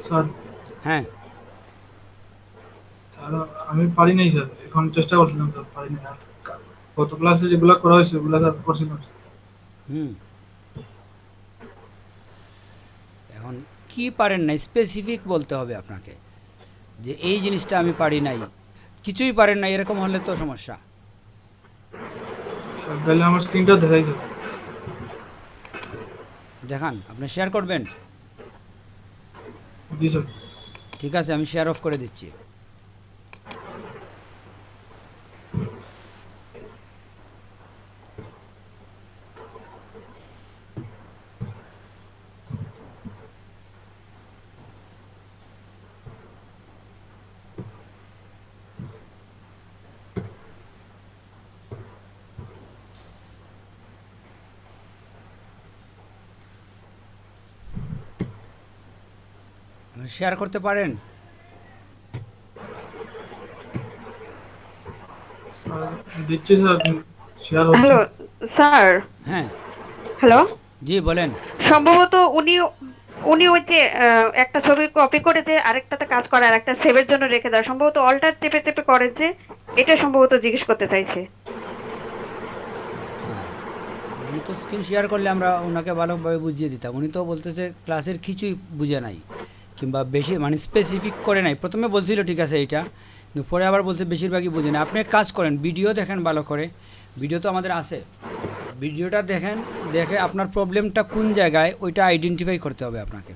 Sir হ্যাঁ, sir আমি পারি নাই স্যার, এখন চেষ্টা করছিলাম স্যার, পারি নাই আর। গত ক্লাসে যেগুলো করা হয়েছে ওগুলো স্যার করছিলাম স্যার। হুম। এখন কি পারেন না স্পেসিফিক বলতে হবে আপনাকে, যে এই জিনিসটা আমি পারি নাই, কিছুই পারেন না এরকম হলে তো সমস্যা। স্যার তাহলে আমার স্ক্রিনটা দেখাই স্যার। দেখান, আপনি শেয়ার করবেন? জি স্যার। ঠিক আছে, আমি শেয়ার অফ করে দিচ্ছি। আপনি শেয়ার করতে পারেন? স্যার দিচ্ছি স্যার, শেয়ার হচ্ছে। Hello sir. হ্যাঁ। হ্যালো। জি বলেন। সম্ভবত উনি উনি ওই যে একটা ছবি কপি করে যে আরেকটাতে কাজ করে আর একটা সেভের জন্য রেখে দেয়, সম্ভবত অল্টার চেপে চেপে করে যে, এটা সম্ভবত জিজ্ঞেস করতে চাইছে। হ্যাঁ, তো উনি তো স্ক্রিন শেয়ার করলে আমরা ওনাকে ভালোভাবে বুঝিয়ে দিতাম। উনি তো বলতেছে ক্লাসের কিছুই বুঝে নাই, কিংবা বেশি মানে স্পেসিফিক করে নাই। প্রথমে বলছিল ঠিক আছে এইটা, কিন্তু পরে আবার বলছে বেশিরভাগই বুঝে না। আপনি এক কাজ করেন, ভিডিও দেখেন ভালো করে, ভিডিও তো আমাদের আছে, ভিডিওটা দেখেন, দেখে আপনার প্রবলেমটা কোন জায়গায় ওইটা আইডেন্টিফাই করতে হবে আপনাকে,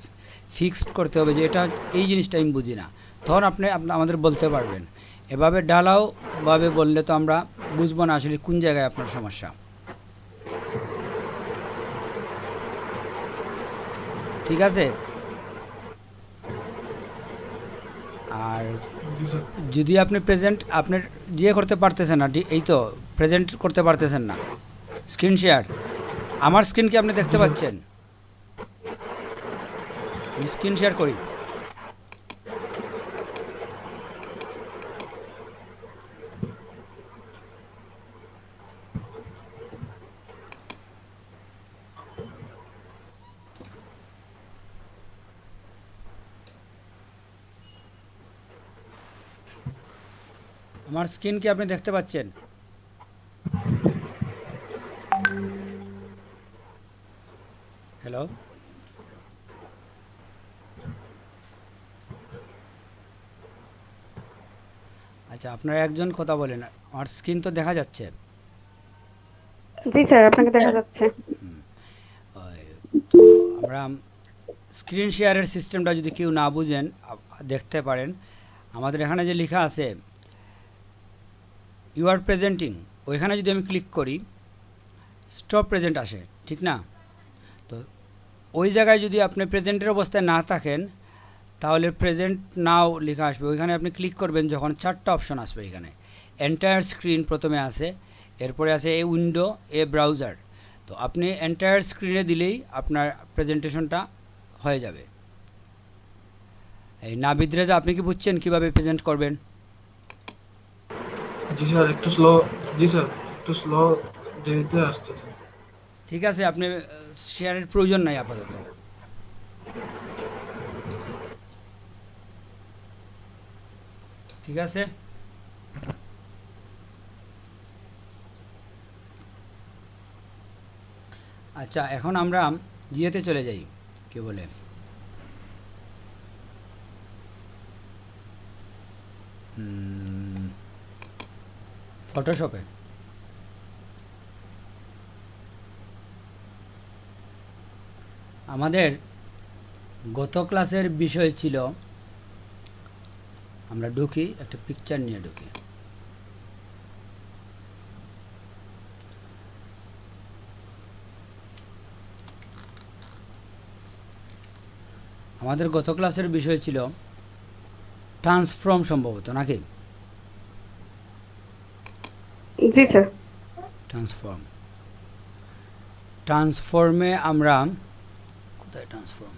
ফিক্সড করতে হবে যে এটা এই জিনিসটা আমি বুঝি না, তখন আপনি আমাদের বলতে পারবেন। এভাবে ঢালাওভাবে বললে তো আমরা বুঝবো না আসলে কোন জায়গায় আপনার সমস্যা। ঠিক আছে? আর জি স্যার। যদি আপনি প্রেজেন্ট আপনার দিয়ে করতে পারতেছেন না, এই তো প্রেজেন্ট করতে পারতেছেন না, স্ক্রিন শেয়ার, আমার স্ক্রিন কি আপনি দেখতে জি স্যার। পাচ্ছেন? আমি স্ক্রিন শেয়ার করি। আমার স্ক্রিন কি আপনি দেখতে পাচ্ছেন? হ্যালো? আচ্ছা, আপনারা একজন কথা বলেন, আমার স্ক্রিন তো দেখা যাচ্ছে। জি স্যার, আপনাকে দেখা যাচ্ছে। ওই, তো আমরা স্ক্রিন শেয়ারের সিস্টেমটা যদি কেউ না বুঝেন, দেখতে পারেন আমাদের এখানে যে লেখা আছে ইউ আর প্রেজেন্টিং, ওইখানে যদি আমি ক্লিক করি স্টপ প্রেজেন্ট আসে, ঠিক না? তো ওই জায়গায় যদি আপনি প্রেজেন্টের অবস্থায় না থাকেন, তাহলে প্রেজেন্ট নাও লেখা আসবে। ওইখানে আপনি ক্লিক করবেন যখন, চারটা অপশন আসবে এখানে। এন্টায়ার স্ক্রিন প্রথমে আছে, এরপরে আছে এ উইন্ডো, এ ব্রাউজার। তো আপনি এন্টায়ার স্ক্রিনে দিলেই আপনার প্রেজেন্টেশনটা হয়ে যাবে। এই নাবিদ্রেজা, আপনি কি বুঝছেন কীভাবে প্রেজেন্ট করবেন? জি স্যার একটু স্লো। জি স্যার একটু স্লো, দেরিতে আসছে স্যার। ঠিক আছে, আপনি শেয়ারের প্রয়োজন নাই আপাতত। ঠিক আছে। আচ্ছা, এখন আমরা ইয়েতে চলে যাই, কে বলে ফটোশপে। আমাদের গত ক্লাসের বিষয় ছিল, আমরা ঢুকি একটা পিকচার নিয়ে ঢুকি। আমাদের গত ক্লাসের বিষয় ছিল ট্রান্সফর্ম, সম্ভবত নাকি? জি স্যার। ট্রান্সফর্ম, ট্রান্সফর্মে আমরা কোথায় ট্রান্সফর্ম,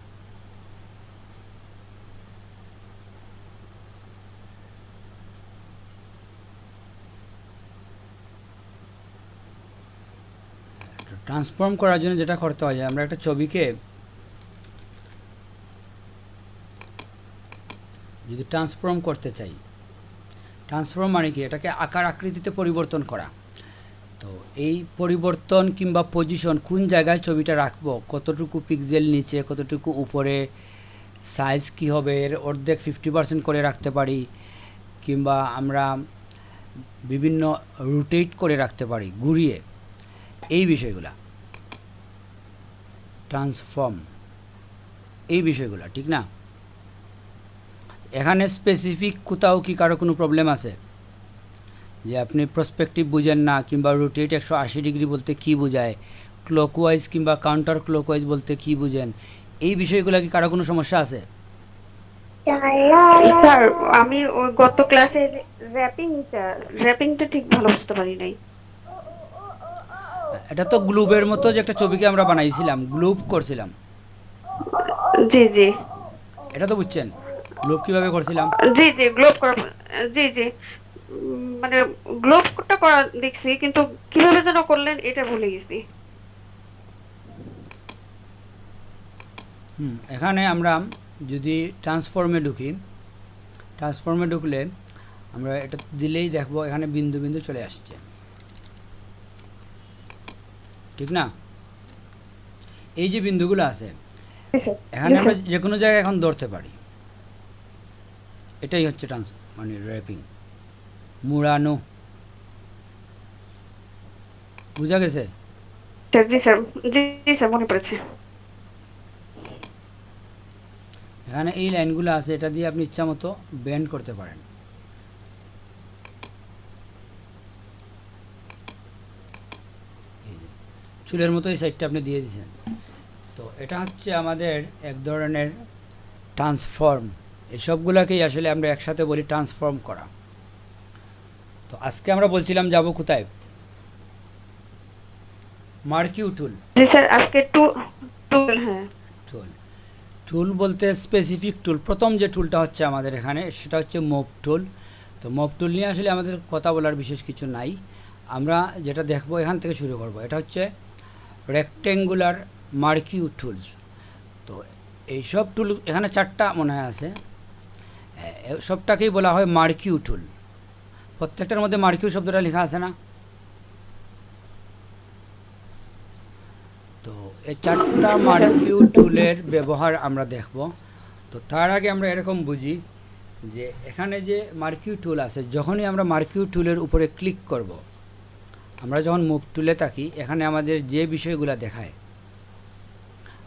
ট্রান্সফর্ম করার জন্য যেটা করতে হয়, আমরা একটা ছবিকে যদি ট্রান্সফর্ম করতে চাই, ট্রান্সফর্ম মানে কি, এটাকে আকার আকৃতিতে পরিবর্তন করা। তো এই পরিবর্তন কিংবা পজিশন, কোন জায়গায় ছবিটা রাখবো, কতটুকু পিক্সেল নিচে, কতটুকু উপরে, সাইজ কি হবে, এর অর্ধেক 50% করে রাখতে পারি, কিংবা আমরা বিভিন্ন রোটেট করে রাখতে পারি, ঘুরিয়ে, এই বিষয়গুলা ট্রান্সফর্ম, এই বিষয়গুলো, ঠিক না? এখানে স্পেসিফিক কোথাও কি কারো কোনো প্রবলেম আছে যে আপনি প্রসপেক্টিভ বুঝেন না, কিংবা রোটেট 180 ডিগ্রি বলতে কি বোঝায়, ক্লকওয়াইজ কিংবা কাউন্টার ক্লকওয়াইজ বলতে কি বুঝেন, এই বিষয়গুলো কি কারো কোনো সমস্যা আছে? স্যার আমি ওই গত ক্লাসে র্যাপিংটা ঠিক ভালো বুঝতে পারি নাই। এটা তো গ্লুবের মতো যে একটা ছবিকে আমরা বানাইছিলাম, গ্লুব করছিলাম, জি জি এটা তো বুঝছেন গ্লুব কীভাবে করছিলাম? জি জি গ্লোব করা, জি জি মানে গ্লোবটা করা দেখছি, কিন্তু কিভাবে যেন করলেন এটা ভুলে গেছি। এখানে আমরা যদি ট্রান্সফর্মে ঢুকি, ট্রান্সফর্মে ঢুকলে আমরা এটা দিলেই দেখবো এখানে বিন্দু বিন্দু চলে আসছে, ঠিক না? এই যে বিন্দুগুলো আছে, এখানে আমরা যে কোনো জায়গায় এখন ধরতে পারি, এটাই হচ্ছে মানে র্যাপিং, মুড়ানো। বুঝা গেছে? জি স্যার, জি জি স্যার মনে পড়েছে। এখানে এই লাইনগুলো আছে, এটা দিয়ে আপনি ইচ্ছা মতো বেন্ড করতে পারেন। চুলের মতো এই সাইডটা আপনি দিয়ে দিয়েছেন। তো এটা হচ্ছে আমাদের এক ধরনের ট্রান্সফর্ম। এসবগুলোকেই আসলে আমরা একসাথে বলি ট্রান্সফর্ম করা। তো আজকে আমরা বলছিলাম যাব কোথায়? মার্কিউ টুল। জি স্যার, আজকে টুল, হ্যাঁ টুল, টুল বলতে স্পেসিফিক টুল। প্রথম যে টুলটা হচ্ছে আমাদের এখানে, সেটা হচ্ছে মুভ টুল। তো মুভ টুল নিয়ে আসলে আমাদের কথা বলার বিশেষ কিছু নাই। আমরা যেটা দেখবো এখান থেকে শুরু করব, এটা হচ্ছে রেক্টেঙ্গুলার মার্কিউ টুলস। তো এইসব টুল এখানে 4টা মনে হয় আছে, সবটাকেই বলা হয় মার্কিউ টুল। প্রত্যেকটার মধ্যে মার্কিউ শব্দটা লেখা আছে না? তো এই 4টা মার্কিউ টুলের ব্যবহার আমরা দেখব। তো তার আগে আমরা এরকম বুঝি যে এখানে যে মার্কিউ টুল আছে, যখনই আমরা মার্কিউ টুলের উপরে ক্লিক করব, আমরা যখন মুভ টুলে থাকি, এখানে আমাদের যে বিষয়গুলো দেখায়,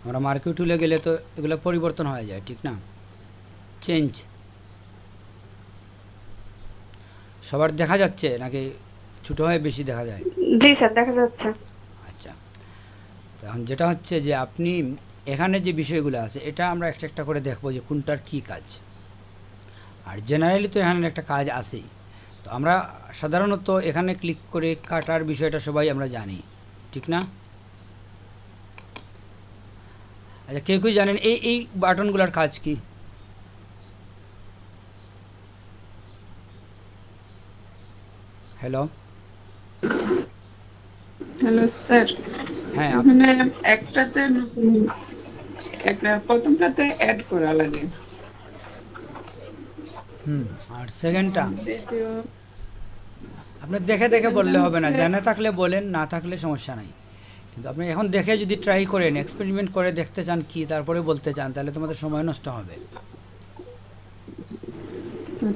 আমরা মার্কিউ টুলে গেলে তো এগুলো পরিবর্তন হয়ে যায়, ঠিক না? চেঞ্জ। সবার দেখা যাচ্ছে নাকি ছোটো হয়ে বেশি দেখা যায়? জি স্যার দেখা যাচ্ছে। আচ্ছা, এখন যেটা হচ্ছে যে আপনি এখানে যে বিষয়গুলো আছে, এটা আমরা একটা একটা করে দেখবো যে কোনটার কী কাজ। আর জেনারেলি তো এখানে একটা কাজ আছেই। তো আমরা সাধারণত এখানে ক্লিক করে কাটার বিষয়টা সবাই আমরা জানি, ঠিক না? আচ্ছা, কেউ কেউ জানেন এই বাটনগুলোর কাজ কি? হ্যালো হ্যালো স্যার, হ্যাঁ, এখানে একটাতে একটা প্রথমটাতে অ্যাড করা লাগে। আর সেকেন্ডটা দ্বিতীয় আপনি দেখে দেখে বললে হবে না, হচ্ছে- জানা থাকলে বলেন, না থাকলে সমস্যা নাই। কিন্তু আপনি এখন দেখে যদি ট্রাই করেন, এক্সপেরিমেন্ট করে দেখতে চান কি, তারপরে বলতে চান, তাহলে তোমাদের সময় নষ্ট হবে।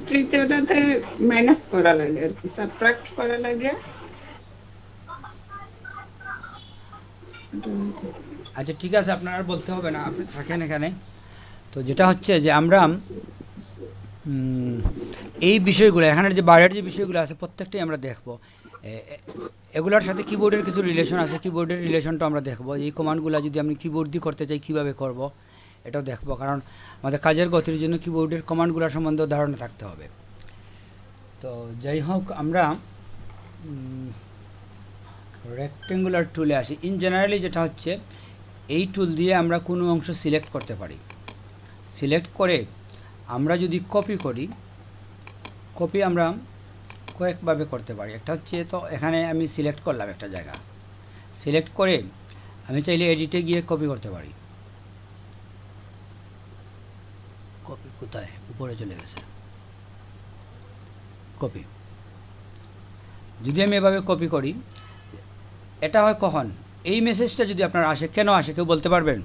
তৃতীয়টাতে মাইনাস করা লাগে আর কি, সাবট্রাক্ট করা লাগে। আচ্ছা ঠিক আছে, আপনার আর বলতে হবে না, আপনি থাকেন এখানে। তো যেটা হচ্ছে যে আমরা এই বিষয়গুলো, এখানের যে বাইরের যে বিষয়গুলো আছে প্রত্যেকটাই আমরা দেখব। এগুলোর সাথে কিবোর্ডের কিছু রিলেশন আছে, কিবোর্ডের রিলেশনটা আমরা দেখব। এই কমান্ডগুলো যদি আমি কিবোর্ড দিয়ে করতে চাই কীভাবে করব, এটাও দেখব। কারণ আমাদের কাজের গতির জন্য কিবোর্ডের কমান্ডগুলোর সম্বন্ধেও ধারণা থাকতে হবে। তো যাই হোক, আমরা রেক্টেঙ্গুলার টুলে আসি। ইন জেনারেলি যেটা হচ্ছে, এই টুল দিয়ে আমরা কোনো অংশ সিলেক্ট করতে পারি। সিলেক্ট করে আমরা যদি কপি করি, কপি আমরা কয়েকভাবে করতে পারি। একটা হচ্ছে, তো এখানে আমি সিলেক্ট করলাম একটা জায়গা, সিলেক্ট করে আমি চাইলে এডিটে গিয়ে কপি করতে পারি। কপি কোথায়, উপরে চলে গেছে কপি। যদি আমি এভাবে কপি করি, এটা হয় কখন, এই মেসেজটা যদি আপনার আসে, কেন আসে কেউ বলতে পারবেন?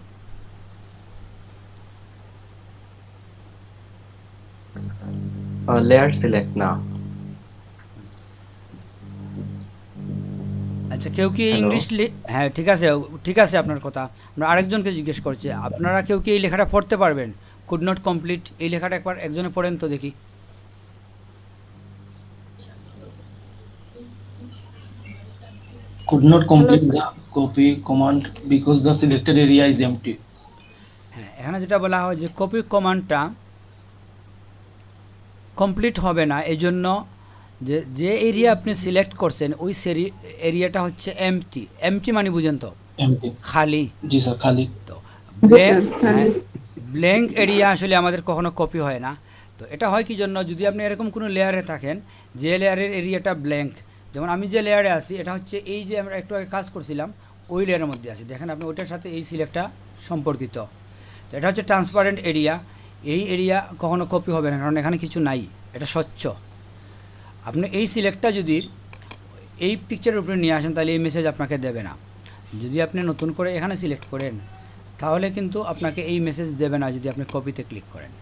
লেয়ার সিলেক্ট না। আচ্ছা, কেউ কি Hello? ইংলিশ হ্যাঁ ঠিক আছে, ঠিক আছে আপনার কথা। আমরা আরেকজনকে জিজ্ঞেস করছি, আপনারা কেউ কি এই লেখাটা পড়তে পারবেন? কুড নট কমপ্লিট, এই লেখাটা একবার একজনে পড়েন তো দেখি। Could not complete the copy command because the selected area is empty. হ্যাঁ, এখানে যেটা বলা হয় যে কপি কমান্ডটা কমপ্লিট হবে না, এই জন্য যে যে এরিয়া আপনি সিলেক্ট করছেন ওই এরিয়াটা হচ্ছে এমটি। এমটি মানে বুঝেন তো, Empty. খালি। जी सर खाली। তো জি স্যার, খালি। ব্ল্যাঙ্ক এরিয়া আসলে আমাদের কখনো কপি হয় না। তো এটা হয় কি জন্য, যদি আপনি এরকম কোনো লেয়ারে থাকেন যে লেয়ারের এরিয়াটা ব্ল্যাঙ্ক, যেমন আমি যে লেয়ারে আছি এটা হচ্ছে এই যে আমরা একটু আগে কাজ করছিলাম ওই লেয়ারের মধ্যে আছি, দেখেন আপনি ওইটার সাথে এই সিলেক্টটা সম্পর্কিত। তো এটা হচ্ছে ট্রান্সপারেন্ট এরিয়া, এই এরিয়া কখনো কপি হবে না কারণ এখানে কিছু নাই, এটা স্বচ্ছ। আপনি এই সিলেক্টটা যদি এই পিকচারের উপরে নিয়ে আসেন তাহলে এই মেসেজ আপনাকে দেবে না। যদি আপনি নতুন করে এখানে সিলেক্ট করেন তাহলে কিন্তু আপনাকে এই মেসেজ দেবে না যদি আপনি কপিতে ক্লিক করেন।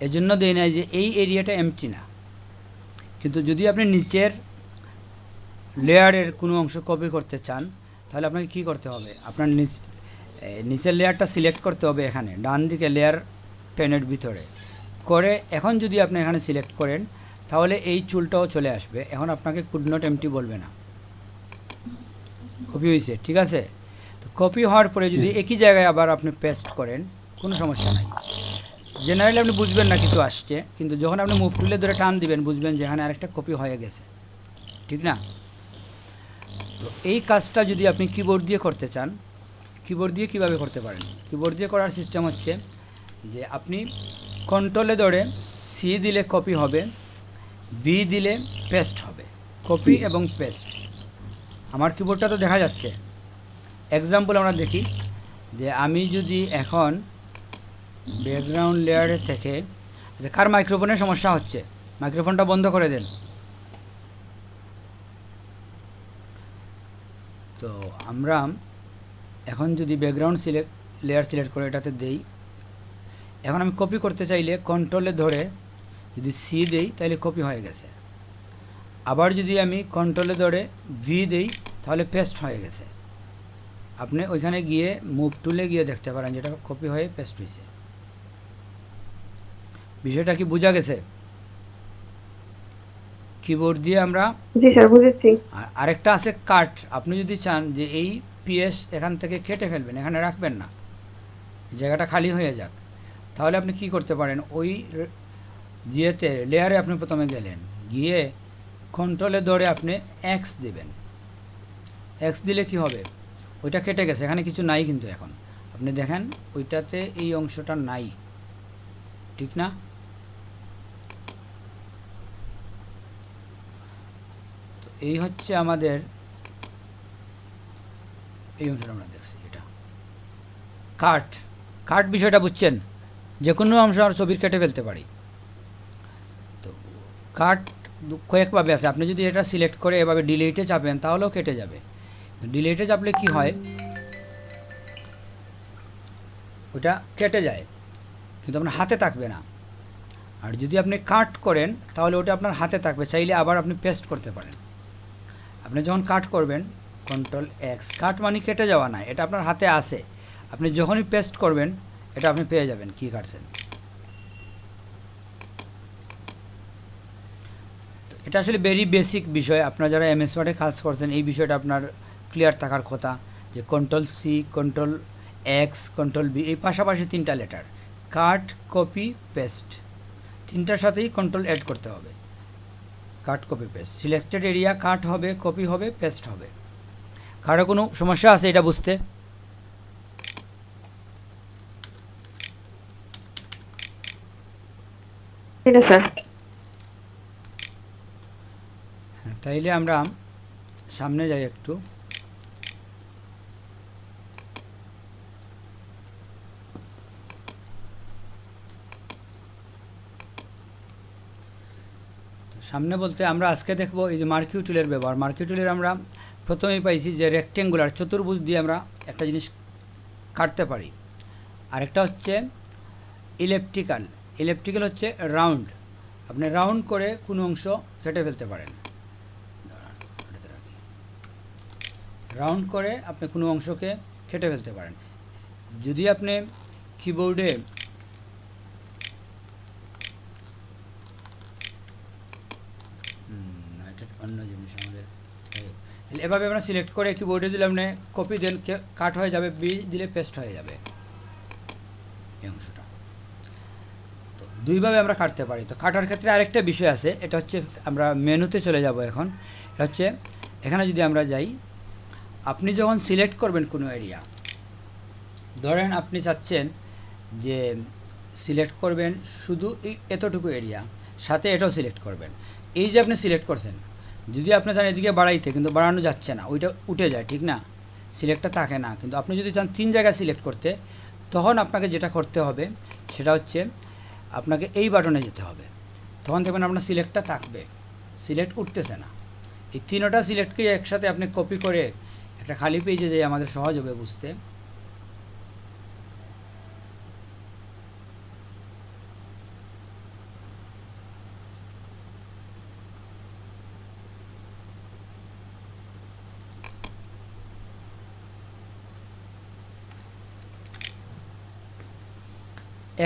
এজন্য দেয় নাই যে এই এরিয়াটা এমটি না। কিন্তু যদি আপনি নিচের লেয়ারের কোনো অংশ কপি করতে চান তাহলে আপনাকে কি করতে হবে, আপনার নিচের লেয়ারটা সিলেক্ট করতে হবে, এখানে ডান দিকে লেয়ার প্যানের ভিতরে করে এখন যদি আপনি এখানে সিলেক্ট করেন তাহলে এই চুলটাও চলে আসবে। এখন আপনাকে কুড নট এমটি বলবে না, কপি হয়েছে, ঠিক আছে। তো কপি হওয়ার পরে যদি একই জায়গায় আবার আপনি পেস্ট করেন কোনো সমস্যা নাই। জেনারেলি আপনি বুঝবেন না কিছু আসছে, কিন্তু যখন আপনি মুভ টুলে ধরে টান দিবেন বুঝবেন যে এখানে আরেকটা কপি হয়ে গেছে, ঠিক না? তো এই কাজটা যদি আপনি কিবোর্ড দিয়ে করতে চান, কিবোর্ড দিয়ে কীভাবে করতে পারেন? কিবোর্ড দিয়ে করার সিস্টেম হচ্ছে যে আপনি কন্ট্রোলে ধরে সি দিলে কপি হবে, বি দিলে পেস্ট হবে, কপি এবং পেস্ট। আমার কিবোর্ডটা তো দেখা যাচ্ছে। এক্সাম্পল আমরা দেখি যে আমি যদি এখন ব্যাকগ্রাউন্ড লেয়ারের থেকে, আচ্ছা কার মাইক্রোফোনের সমস্যা হচ্ছে, মাইক্রোফোনটা বন্ধ করে দেন। তো আমরা এখন যদি ব্যাকগ্রাউন্ড লেয়ার সিলেক্ট করে এটাতে দেই, এখন আমি কপি করতে চাইলে কন্ট্রোলে ধরে যদি সি দেই তাহলে কপি হয়ে গেছে। আবার যদি আমি কন্ট্রোলে ধরে ভি দেই তাহলে পেস্ট হয়ে গেছে। আপনি ওইখানে গিয়ে মুভ টুলে গিয়ে দেখতে পারেন যেটা কপি হয়ে পেস্ট হয়েছে। বিষয়টা কি বোঝা গেছে? কিবোর্ড দিয়ে আমরা, জি স্যার বুঝেছি। আর আরেকটা আছে কাট। আপনি যদি চান যে এই পিএস এখান থেকে কেটে ফেলবেন, এখানে রাখবেন না, জায়গাটা খালি হয়ে যাক, তাহলে আপনি কি করতে পারেন, ওই জিয়েতে লেয়ারে আপনি প্রথমে গেলেন, গিয়ে কন্ট্রোলে ধরে আপনি এক্স দিবেন। এক্স দিলে কি হবে, ওইটা কেটে গেছে, এখানে কিছু নাই। কিন্তু এখন আপনি দেখেন ওইটাতে এই অংশটা নাই, ঠিক না? তো এই হচ্ছে আমাদের এই অংশটা আমরা দেখছি, এটা কাট। কাট বিষয়টা বুঝছেন, যে কোনো অংশ আর ছবির কেটে ফেলতে পারি। তো কাট কয়েকভাবে আছে, আপনি যদি এটা সিলেক্ট করে এভাবে ডিলিটে চাপেন তাহলেও কেটে যাবে। ডিলিটে চাপলে কি হয়, ওটা কেটে যায় কিন্তু আপনার হাতে থাকবে না। আর যদি আপনি কাট করেন তাহলে ওটা আপনার হাতে থাকবে, চাইলে আবার আপনি পেস্ট করতে পারেন। আপনি যখন কাট করবেন কন্ট্রোল এক্স, কাট মানে কেটে যাওয়া না, এটা আপনার হাতে আসে। আপনি যখনই পেস্ট করবেন এটা আপনি পেয়ে যাবেন কি কাটছেন। তো এটা আসলে ভেরি বেসিক বিষয়, আপনারা যারা এমএস ওয়ার্ডে কাজ করছেন এই বিষয়টা আপনার ক্লিয়ার থাকার কথা, যে control C, control X, control B, এই পাশাপাশি তিনটা লেটার, কাট, কপি, পেস্ট, তিনটার সাথেই কন্ট্রোল অ্যাড করতে হবে। কাট, কপি, পেস্ট, সিলেক্টেড এরিয়া কাট হবে, কপি হবে, পেস্ট হবে। কারো কোনো সমস্যা আছে এটা বুঝতে? ঠিক আছে স্যার। হ্যাঁ, তাইলে আমরা সামনে যাই একটু। সামনে বলতে আমরা আজকে দেখব এই যে মার্কিউ টুলের ব্যবহার। মার্কিউ টুলের আমরা প্রথমেই পাইছি যে রেক্টেঙ্গুলার চতুর্ভুজ দিয়ে আমরা একটা জিনিস কাটতে পারি। আরেকটা হচ্ছে ইলেপটিক্যাল। ইলেপটিক্যাল হচ্ছে রাউন্ড, আপনি রাউন্ড করে কোনো অংশ কেটে ফেলতে পারেন। রাউন্ড করে আপনি কোনো অংশকে কেটে ফেলতে পারেন। যদি আপনি কিবোর্ডে এটা অন্য জিনিস আমাদের, তাহলে এভাবে আমরা সিলেক্ট করে কিবোর্ডে দিলে আপনি কপি দেন, কাট হয়ে যাবে, বি দিলে পেস্ট হয়ে যাবে এই অংশটা। তো দুইভাবে আমরা কাটতে পারি। তো কাটার ক্ষেত্রে আরেকটা বিষয় আছে, এটা হচ্ছে আমরা মেনুতে চলে যাব এখন। এটা হচ্ছে এখানে যদি আমরা যাই, আপনি যখন সিলেক্ট করবেন কোনো এরিয়া, ধরেন আপনি চাচ্ছেন যে সিলেক্ট করবেন শুধু এই এতটুকু এরিয়া, সাথে এটাও সিলেক্ট করবেন। এই যে আপনি সিলেক্ট করছেন, যদি আপনি চান এদিকে বাড়াইতে, কিন্তু বাড়ানো যাচ্ছে না, ওইটা উঠে যায়, ঠিক না, সিলেক্টটা থাকে না। কিন্তু আপনি যদি চান 3 জায়গায় সিলেক্ট করতে, তখন আপনাকে যেটা করতে হবে সেটা হচ্ছে আপনাকে এই বাটনে যেতে হবে। তখন দেখবেন আপনার সিলেক্টটা থাকবে, সিলেক্ট উঠতেছে না। এই 3টা সিলেক্টকে একসাথে আপনি কপি করে একটা খালি পেজে যাই, আমাদের সহজ হবে বুঝতে।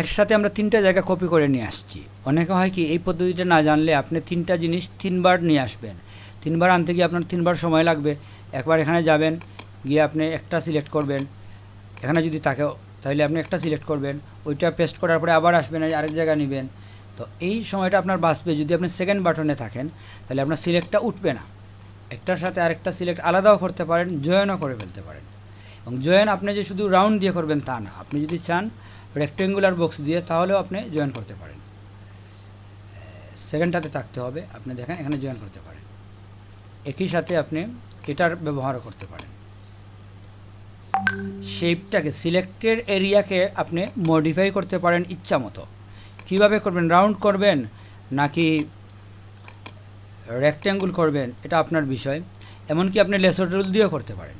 একসাথে আমরা 3টা জায়গা কপি করে নিয়ে আসছি। অনেকে হয় কি এই পদ্ধতিটা না জানলে আপনি 3টা জিনিস 3বার নিয়ে আসবেন, 3বার আনতে গিয়ে আপনার 3বার সময় লাগবে। একবার এখানে যাবেন, গিয়ে আপনি একটা সিলেক্ট করবেন, এখানে যদি থাকে তাহলে আপনি একটা সিলেক্ট করবেন, ওইটা পেস্ট করার পরে আবার আসবেন, আরেক জায়গায় নেবেন। তো এই সময়টা আপনার বাঁচবে। যদি আপনি সেকেন্ড বাটনে থাকেন তাহলে আপনার সিলেক্টটা উঠবে না। একটার সাথে আরেকটা সিলেক্ট আলাদাও করতে পারেন, জয়েনও করে ফেলতে পারেন। এবং জয়েন আপনি যে শুধু রাউন্ড দিয়ে করবেন তা না, আপনি যদি চান রেক্টেঙ্গুলার বক্স দিয়ে, তাহলেও আপনি জয়েন করতে পারেন। সেকেন্ডটাতে থাকতে হবে, আপনি দেখেন এখানে জয়েন করতে পারেন। একই সাথে আপনি এটার ব্যবহারও করতে পারেন। শেপটাকে, সিলেক্টেড এরিয়াকে আপনি মডিফাই করতে পারেন ইচ্ছা মতো। কীভাবে করবেন, রাউন্ড করবেন নাকি রেক্ট্যাঙ্গুল করবেন, এটা আপনার বিষয়। এমনকি আপনি লেসো রুল দিয়েও করতে পারেন।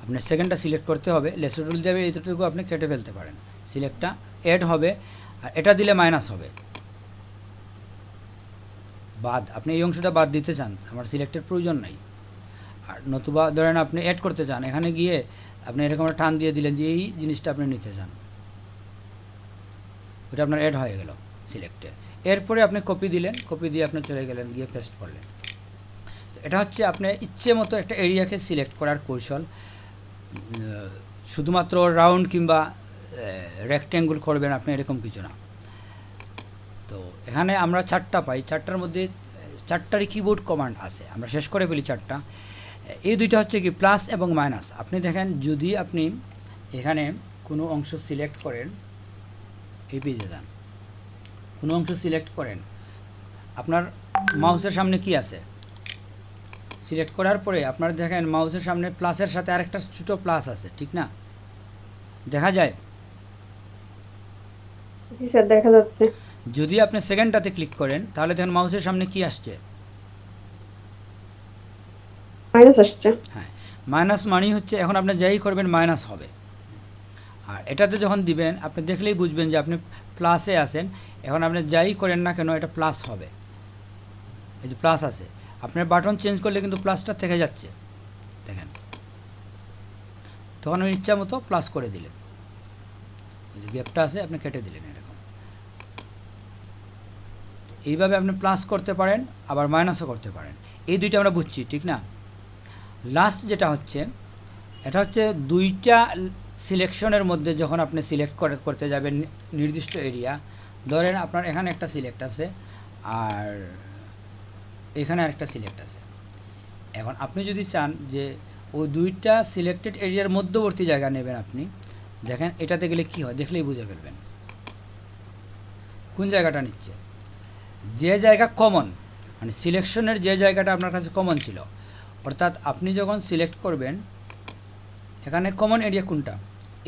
আপনার সেকেন্ডটা সিলেক্ট করতে হবে, লেসো রুল দিয়ে এইটুকু আপনি কেটে ফেলতে পারেন, সিলেক্টটা অ্যাড হবে। আর এটা দিলে মাইনাস হবে, বাদ। আপনি এই অংশটা বাদ দিতে চান, আমার সিলেক্টের প্রয়োজন নাই। আর নতুবা ধরেন আপনি অ্যাড করতে চান, এখানে গিয়ে আপনি এরকম একটা টান দিয়ে দিলেন যে এই জিনিসটা আপনি নিতে চান, ওটা আপনার অ্যাড হয়ে গেল সিলেক্টে। এরপরে আপনি কপি দিলেন, কপি দিয়ে আপনি চলে গেলেন, গিয়ে পেস্ট করলেন। এটা হচ্ছে আপনি ইচ্ছে মতো একটা এরিয়াকে সিলেক্ট করার কৌশল। শুধুমাত্র রাউন্ড কিংবা রেক্ট্যাঙ্গুল করবেন আপনি, এরকম কিছু না। তো এখানে আমরা 4টা পাই, 4টার মধ্যে 4টারই কিবোর্ড কমান্ড আছে। আমরা শেষ করে ফেলি 4টা। এই দুইটা হচ্ছে কি প্লাস এবং মাইনাস। আপনি দেখেন, যদি আপনি এখানে কোনো অংশ সিলেক্ট করেন, এই পেজে যান, কোনো অংশ সিলেক্ট করেন, আপনার মাউসের সামনে কি আছে, সিলেক্ট করার পরে আপনার দেখেন মাউসের সামনে প্লাসের সাথে আরেকটা ছোটো প্লাস আছে, ঠিক না, দেখা যায়? জি স্যার, দেখা যাচ্ছে। যদি আপনি সেকেন্ডটাতে ক্লিক করেন তাহলে দেখেন মাউসের সামনে কি আসছে, মাইনাস আসছে। হ্যাঁ, মাইনাস মানেই হচ্ছে এখন আপনি যাই করবেন মাইনাস হবে। আর এটাতে যখন দিবেন আপনি দেখলেই বুঝবেন যে আপনি প্লাসে আছেন। এখন আপনি যাই করেন না কেন এটা প্লাস হবে। এই যে প্লাস আছে, আপনার বাটন চেঞ্জ করলে কিন্তু প্লাসটা থেকে যাচ্ছে, দেখেন। তখন ওই ইচ্ছা মতো প্লাস করে দিলেন, এই যে গ্যাপটা আছে আপনি কেটে দিলেন এরকম। এইভাবে আপনি প্লাস করতে পারেন, আবার মাইনাসও করতে পারেন। এই দুইটা আমরা বুঝছি, ঠিক না। লাস্ট যেটা হচ্ছে, এটা হচ্ছে 2টা সিলেকশনের মধ্যে যখন আপনি সিলেক্ট করতে যাবেন নির্দিষ্ট এরিয়া। ধরেন আপনার এখানে একটা সিলেক্ট আছে আর এখানে আরেকটা সিলেক্ট আছে। এখন আপনি যদি চান যে ওই 2টা সিলেক্টেড এরিয়ার মধ্যবর্তী জায়গা নেবেন, আপনি দেখেন এটাতে গেলে কি হয়, দেখলেই বুঝে ফেলবেন কোন জায়গাটা নিচ্ছে। যে জায়গা কমন, মানে সিলেকশনের যে জায়গাটা আপনার কাছে কমন ছিল, অর্থাৎ আপনি যখন সিলেক্ট করবেন এখানে কমন এরিয়া কোনটা,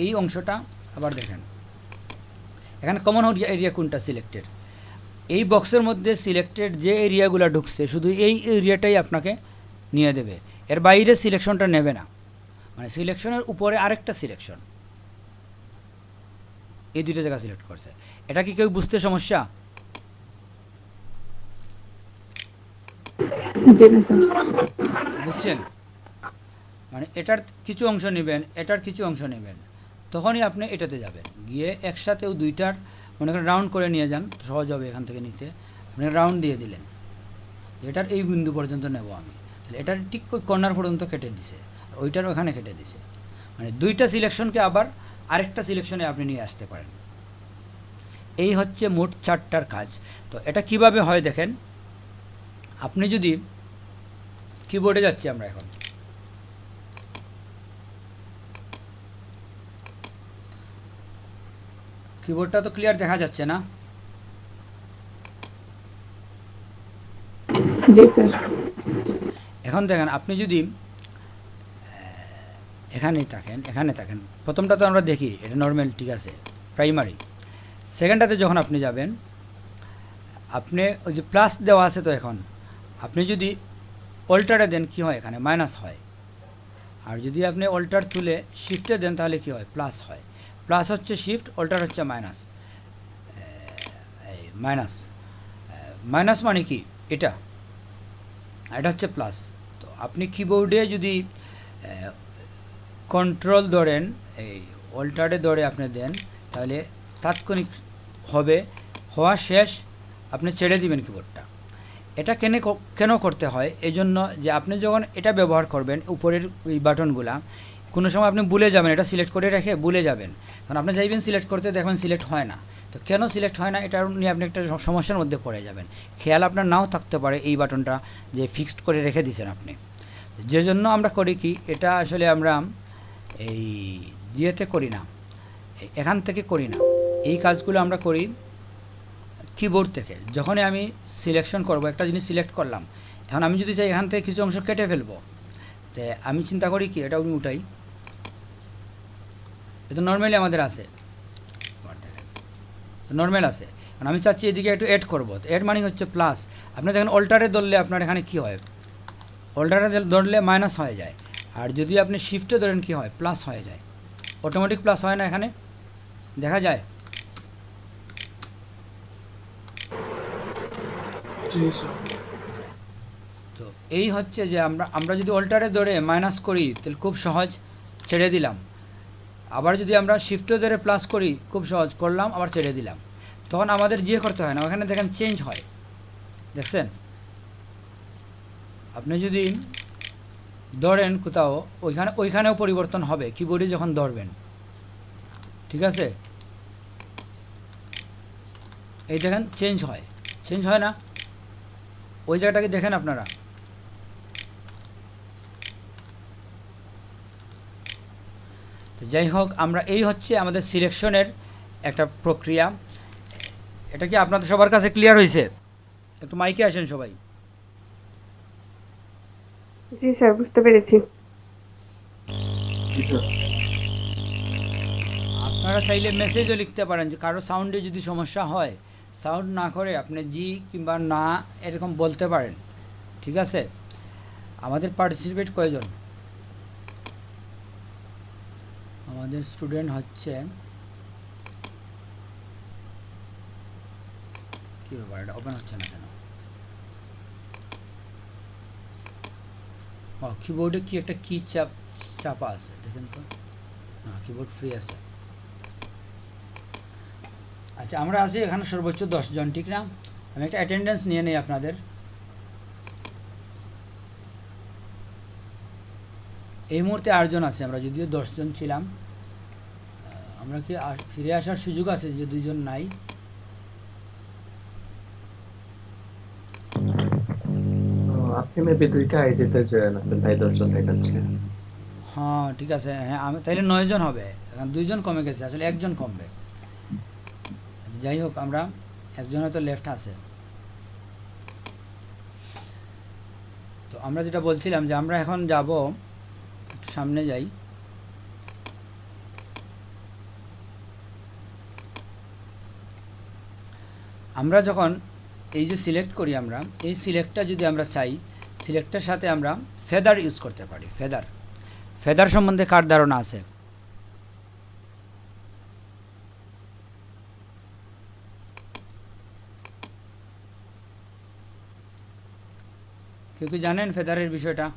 এই অংশটা। আবার দেখেন এখানে কমন এরিয়া কোনটা সিলেক্টেড, এই বক্সের মধ্যে সিলেক্টেড যে এরিয়াগুলো ঢুকছে শুধু এই এরিয়াটাই আপনাকে নিয়ে দেবে, এর বাইরে সিলেকশনটা নেবে না। মানে সিলেকশনের উপরে আরেকটা সিলেকশন, এই দুটো জায়গা সিলেক্ট করছে। এটা কি কেউ বুঝতে সমস্যা? জি না স্যার। বুঝছেন? মানে এটার কিছু অংশ নেবেন, এটার কিছু অংশ নেবেন, তখনই আপনি এটাতে যাবেন। গিয়ে একসাথেও দুইটার মনে করেন রাউন্ড করে নিয়ে যান, সহজ হবে এখান থেকে নিতে। আপনি রাউন্ড দিয়ে দিলেন, এটার এই বিন্দু পর্যন্ত নেব আমি, তাহলে এটার ঠিক কর্নার পর্যন্ত কেটে দিছে, আর ওইটার ওখানে কেটে দিছে। মানে দুইটা সিলেকশনকে আবার আরেকটা সিলেকশনে আপনি নিয়ে আসতে পারেন। এই হচ্ছে মোট 4টার কাজ। তো এটা কিভাবে হয় দেখেন, আপনি যদি কিবোর্ডে যাচ্ছি আমরা এখন, কিবোর্ডটা তো ক্লিয়ার দেখা যাচ্ছে না? জি স্যার। এখন দেখেন আপনি যদি এখানেই থাকেন, এখানে থাকেন, প্রথমটা তো আমরা দেখি এটা নর্মাল, ঠিক আছে, প্রাইমারি। সেকেন্ডটাতে যখন আপনি যাবেন, আপনি ওই যে প্লাস দেওয়া আছে, তো এখন আপনি যদি অল্টারে দেন কি হয়, এখানে মাইনাস হয়। আর যদি আপনি অল্টার তুলে শিফটে দেন তাহলে কি হয়, প্লাস হয়। প্লাস হচ্ছে শিফট, অল্টার হচ্ছে মাইনাস। মাইনাস মাইনাস মানে কি, এটা এটা হচ্ছে প্লাস। তো আপনি কিবোর্ডে যদি কন্ট্রোল ধরেন, এই অল্টারে ধরে আপনি দেন, তাহলে তাৎক্ষণিক হবে, হওয়া শেষ, আপনি ছেড়ে দিবেন কিবোর্ডটা। এটা কেন করতে হয়, এই জন্য যে আপনি যখন এটা ব্যবহার করবেন উপরের এই বাটনগুলা, কোনো সময় আপনি ভুলে যাবেন, এটা সিলেক্ট করে রেখে ভুলে যাবেন, কারণ আপনি চাইবেন সিলেক্ট করতে, দেখবেন সিলেক্ট হয় না। তো কেন সিলেক্ট হয় না, এটা নিয়ে আপনি একটা সমস্যার মধ্যে পড়ে যাবেন। খেয়াল আপনার নাও থাকতে পারে এই বাটনটা যে ফিক্সড করে রেখে দিয়েছেন আপনি। যে জন্য আমরা করি কি, এটা আসলে আমরা এই জিয়েতে করি না, এখান থেকে করি না, এই কাজগুলো আমরা করি কিবোর্ড থেকে। যখনই আমি সিলেকশন করব, একটা জিনিস সিলেক্ট করলাম, এখন আমি যদি চাই এখান থেকে কিছু অংশ কেটে ফেলবো, তো আমি চিন্তা করি কি, এটা আমি উঠাই, এটা নর্মালি আমাদের আছে, নর্মাল আছে, কারণ আমি চাচ্ছি এদিকে একটু অ্যাড করবো। তো অ্যাড মানে হচ্ছে প্লাস। আপনি দেখেন অল্টারে ধরলে আপনার এখানে কি হয়, অল্টারে ধরলে মাইনাস হয়ে যায়, আর যদি আপনি শিফটে ধরেন কি হয়, প্লাস হয়ে যায়, অটোমেটিক প্লাস হয় না, এখানে দেখা যায়। জি স্যার। তো এই হচ্ছে যে আমরা যদি অল্টারে ধরে মাইনাস করি তাহলে খুব সহজ, ছেড়ে দিলাম। আবার যদি আমরা শিফটে ধরে প্লাস করি, খুব সহজ, করলাম আবার ছেড়ে দিলাম, তখন আমাদের করতে হয় না। ওখানে দেখেন চেঞ্জ হয়, দেখছেন? আপনি যদি ধরেন কোথাও, ওইখানেও পরিবর্তন হবে কিবোর্ডে যখন ধরবেন, ঠিক আছে? এই দেখেন চেঞ্জ হয় না? ওই জায়গাটাকে দেখেন আপনারা। তো যাই হোক, আমরা এই হচ্ছে আমাদের সিলেকশনের একটা প্রক্রিয়া। এটা কি আপনাদের সবার কাছে ক্লিয়ার হয়েছে? একটু মাইকে আসেন সবাই। জি স্যার, বুঝতে পেরেছি। আপনারা চাইলে মেসেজও লিখতে পারেন, যে কারো সাউন্ডে যদি সমস্যা হয়, সাউন্ড না করে আপনি জি কিংবা না এরকম বলতে পারেন, ঠিক আছে? আমাদের পার্টিসিপেট কয়জন? আমাদের স্টুডেন্ট হচ্ছে, কী ব্যাপার, এটা ওপেন হচ্ছে না কেন? ও, কিবোর্ডে কি একটা কি চাপা আছে, দেখেন তো। না, কিবোর্ড ফ্রি আছে। আচ্ছা, আমরা আছি এখানে সর্বোচ্চ 10 জন, ঠিক না? আমি একটা অ্যাটেন্ডেন্স নিয়ে নেই আপনাদের। এই মুহূর্তে 8 জন আছে, আমরা যদিও 10 জন ছিলাম। আমরা কি ফিরে আসার সুযোগ আছে, যে 2 জন নাই? আপনি মেবি দুইটা আইডিতে জয়েন আছেন ভাই, 10 জন দেখাচ্ছে। হ্যাঁ ঠিক আছে, হ্যাঁ আমি তাইলে 9 জন হবে, এখন 2 জন কমে গেছে, আসলে 1 জন কমবে। যাই হোক, আমরা একজন হয়তো লেফট আছে। তো আমরা যেটা বলছিলাম, যে আমরা এখন যাব, একটু সামনে যাই। আমরা যখন এই যে সিলেক্ট করি আমরা, এই সিলেক্টটা যদি আমরা চাই, সিলেক্টের সাথে আমরা ফেদার ইউজ করতে পারি। ফেদার সম্বন্ধে কার ধারণা আছে? কেউ কি জানেন ফেদারের বিষয়টা?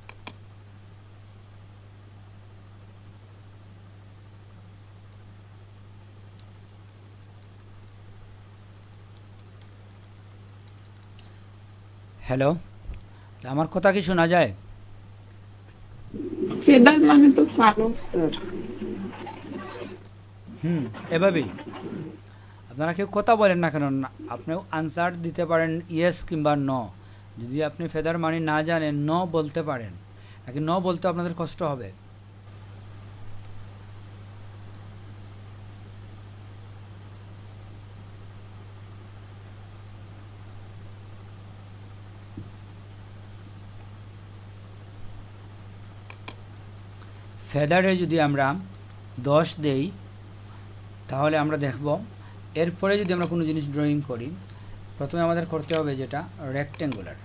হ্যালো, আমার কথা কি শোনা যায়? ফেদার মানে তো ফালক স্যার। এভাবেই আপনারা কেউ কথা বলেন না কেন, আপনিও আনসার দিতে পারেন ইয়েস কিংবা ন। যদি আপনি ফেদার মানে না জানেন, ন বলতে পারেন, নাকি ন বলতে আপনাদের কষ্ট হবে। ফেদারে যদি আমরা 10 দেই, তাহলে আমরা দেখব এরপরে যদি আমরা কোনো জিনিস ড্রয়িং করি, প্রথমে আমাদের করতে হবে যেটা রেক্ট্যাঙ্গুলার।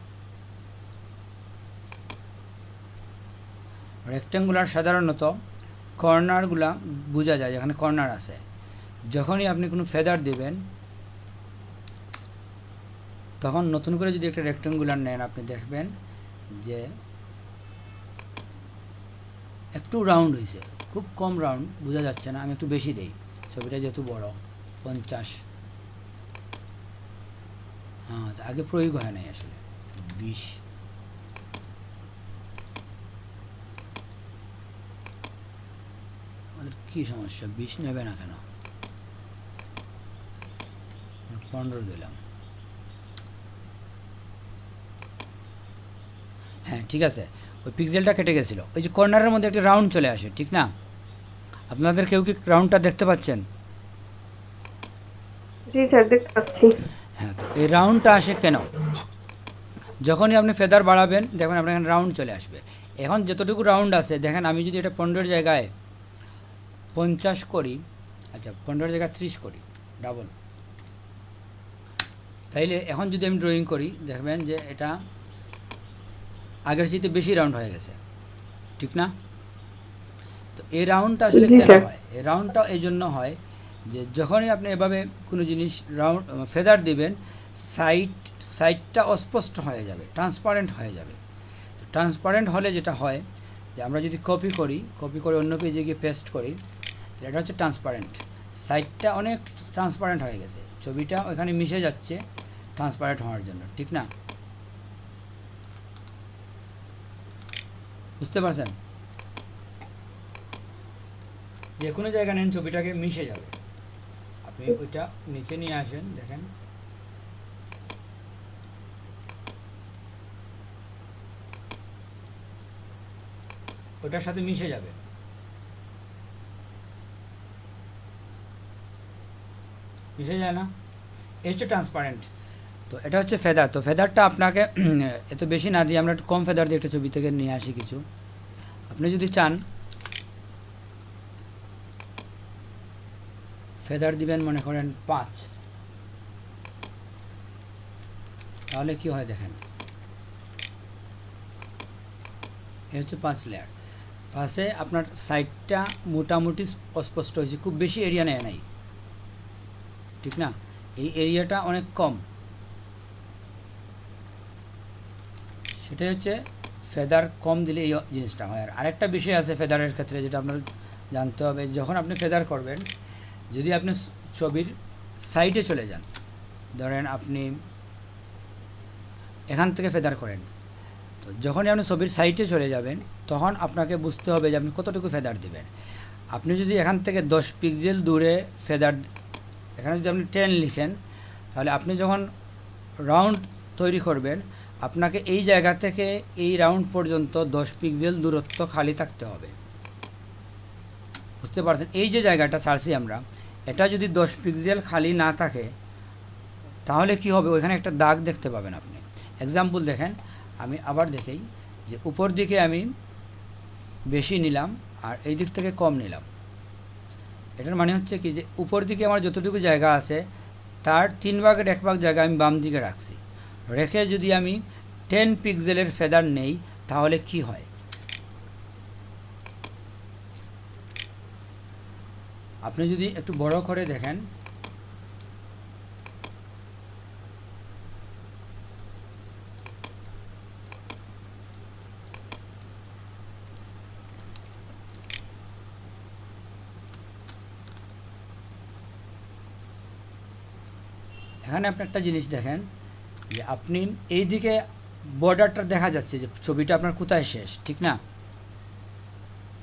সাধারণত কর্নারগুলা বোঝা যায়, যেখানে কর্নার আছে। যখনই আপনি কোনো ফেদার দিবেন, তখন নতুন করে যদি একটা রেক্ট্যাঙ্গুলার নেন, আপনি দেখবেন যে একটু রাউন্ড হয়েছে, খুব কম রাউন্ড, বোঝা যাচ্ছে না। আমি একটু বেশি দেই, ছবিটা যেহেতু বড়, 50। হ্যাঁ, আগে প্রয়োগ হয় নাই আসলে, 20। আমাদের কী সমস্যা, 20 নেবে না কেন? 15 দিলাম। হ্যাঁ, ঠিক আছে, ওই পিক্সেলটা কেটে গেছিলো। ওই যে কর্নারের মধ্যে একটা রাউন্ড চলে আসে, ঠিক না? আপনাদের কেউ কি রাউন্ডটা দেখতে পাচ্ছেন? জি স্যার, দেখতে পাচ্ছি। হ্যাঁ, তো এই রাউন্ডটা আসে কেন? যখনই আপনি ফেদার বাড়াবেন, দেখবেন আপনার এখানে রাউন্ড চলে আসবে। এখন যতটুকু রাউন্ড আছে, দেখেন আমি যদি এটা 15 জায়গায় 50 করি, আচ্ছা 15 জায়গায় 30 করি, ডাবল, তাইলে এখন যদি আমি ড্রয়িং করি, দেখবেন যে এটা আগের চেয়ে বেশি রাউন্ড হয়ে গেছে, ঠিক না? তো এই রাউন্ডটা আসলে কেন হয়? এই রাউন্ডটা এই জন্য হয় যে যখনই আপনি এভাবে কোনো জিনিস রাউন্ড ফেদার দিবেন, সাইডটা অস্পষ্ট হয়ে যাবে, ট্রান্সপারেন্ট হয়ে যাবে। ট্রান্সপারেন্ট হলে যেটা হয় যে আমরা যদি কপি করে অন্য পেজে গিয়ে পেস্ট করি, এটা হচ্ছে ট্রান্সপারেন্ট। সাইডটা অনেক ট্রান্সপারেন্ট হয়ে গেছে, ছবিটা ওখানে মিশে যাচ্ছে ট্রান্সপারেন্ট হওয়ার জন্য, ঠিক না? বুঝতে পারছেন? যে কোনো জায়গা নেন, ছবিটাকে মিশে যাবে। আপনি ওইটা নিচে নিয়ে আসেন, দেখেন ওটার সাথে মিশে যাবে। মিশে যায় না? এই হচ্ছে ট্রান্সপারেন্ট। তো এটা হচ্ছে ফেদার। তো ফেদারটা আপনাকে এত বেশি না দিয়ে আমরা একটু কম ফেদার দিয়ে একটা ছবি থেকে নিয়ে আসি কিছু। আপনি যদি চান ফেদার দিবেন, মনে করেন 5, তাহলে কি হয় দেখেন, এ হচ্ছে 5 লেয়ার। 5-এ আপনার সাইডটা মোটামুটি অস্পষ্ট হয়েছে, খুব বেশি এরিয়া নেয় নাই, ঠিক না? এই এরিয়াটা অনেক কম, সেটাই হচ্ছে ফেদার কম দিলে এই জিনিসটা হয়। আর আরেকটা বিষয় আছে ফেদারের ক্ষেত্রে, যেটা আপনার জানতে হবে। যখন আপনি ফেদার করবেন, যদি আপনি ছবির সাইডে চলে যান, ধরেন আপনি এখান থেকে ফেদার করেন, তো যখনই আপনি ছবির সাইডে চলে যাবেন, তখন আপনাকে বুঝতে হবে যে আপনি কতটুকু ফেদার দিবেন। আপনি যদি এখান থেকে 10 পিক্সেল দূরে ফেদার, এখানে যদি আপনি 10 লিখেন, তাহলে আপনি যখন রাউন্ড তৈরি করবেন, আপনাকে এই জায়গা থেকে এই রাউন্ড পর্যন্ত 10 পিক্সেল দূরত্ব খালি থাকতে হবে। বুঝতে পারছেন? এই যে জায়গাটা ছাড়ছি আমরা, এটা যদি 10 পিক্সেল খালি না থাকে, তাহলে কি হবে, ওইখানে একটা দাগ দেখতে পাবেন আপনি। এক্সাম্পল দেখেন, আমি আবার দেখাই যে উপর দিকে আমি বেশি নিলাম আর এই দিক থেকে কম নিলাম। এটার মানে হচ্ছে কি, যে উপর দিকে আমার যতটুকু জায়গা আছে তার 3 ভাগের 1 ভাগ জায়গা আমি বাম দিকে রাখছি, রেখে যদি আমি 10 পিক্সেলের ফেদার নেই তাহলে কি হয়? আপনি যদি একটু বড় করে দেখেন, এখানে আপনি একটা জিনিস দেখেন যে আপনি এই দিকে বর্ডারটা দেখা যাচ্ছে যে ছবিটা আপনার কোথায় শেষ, ঠিক না?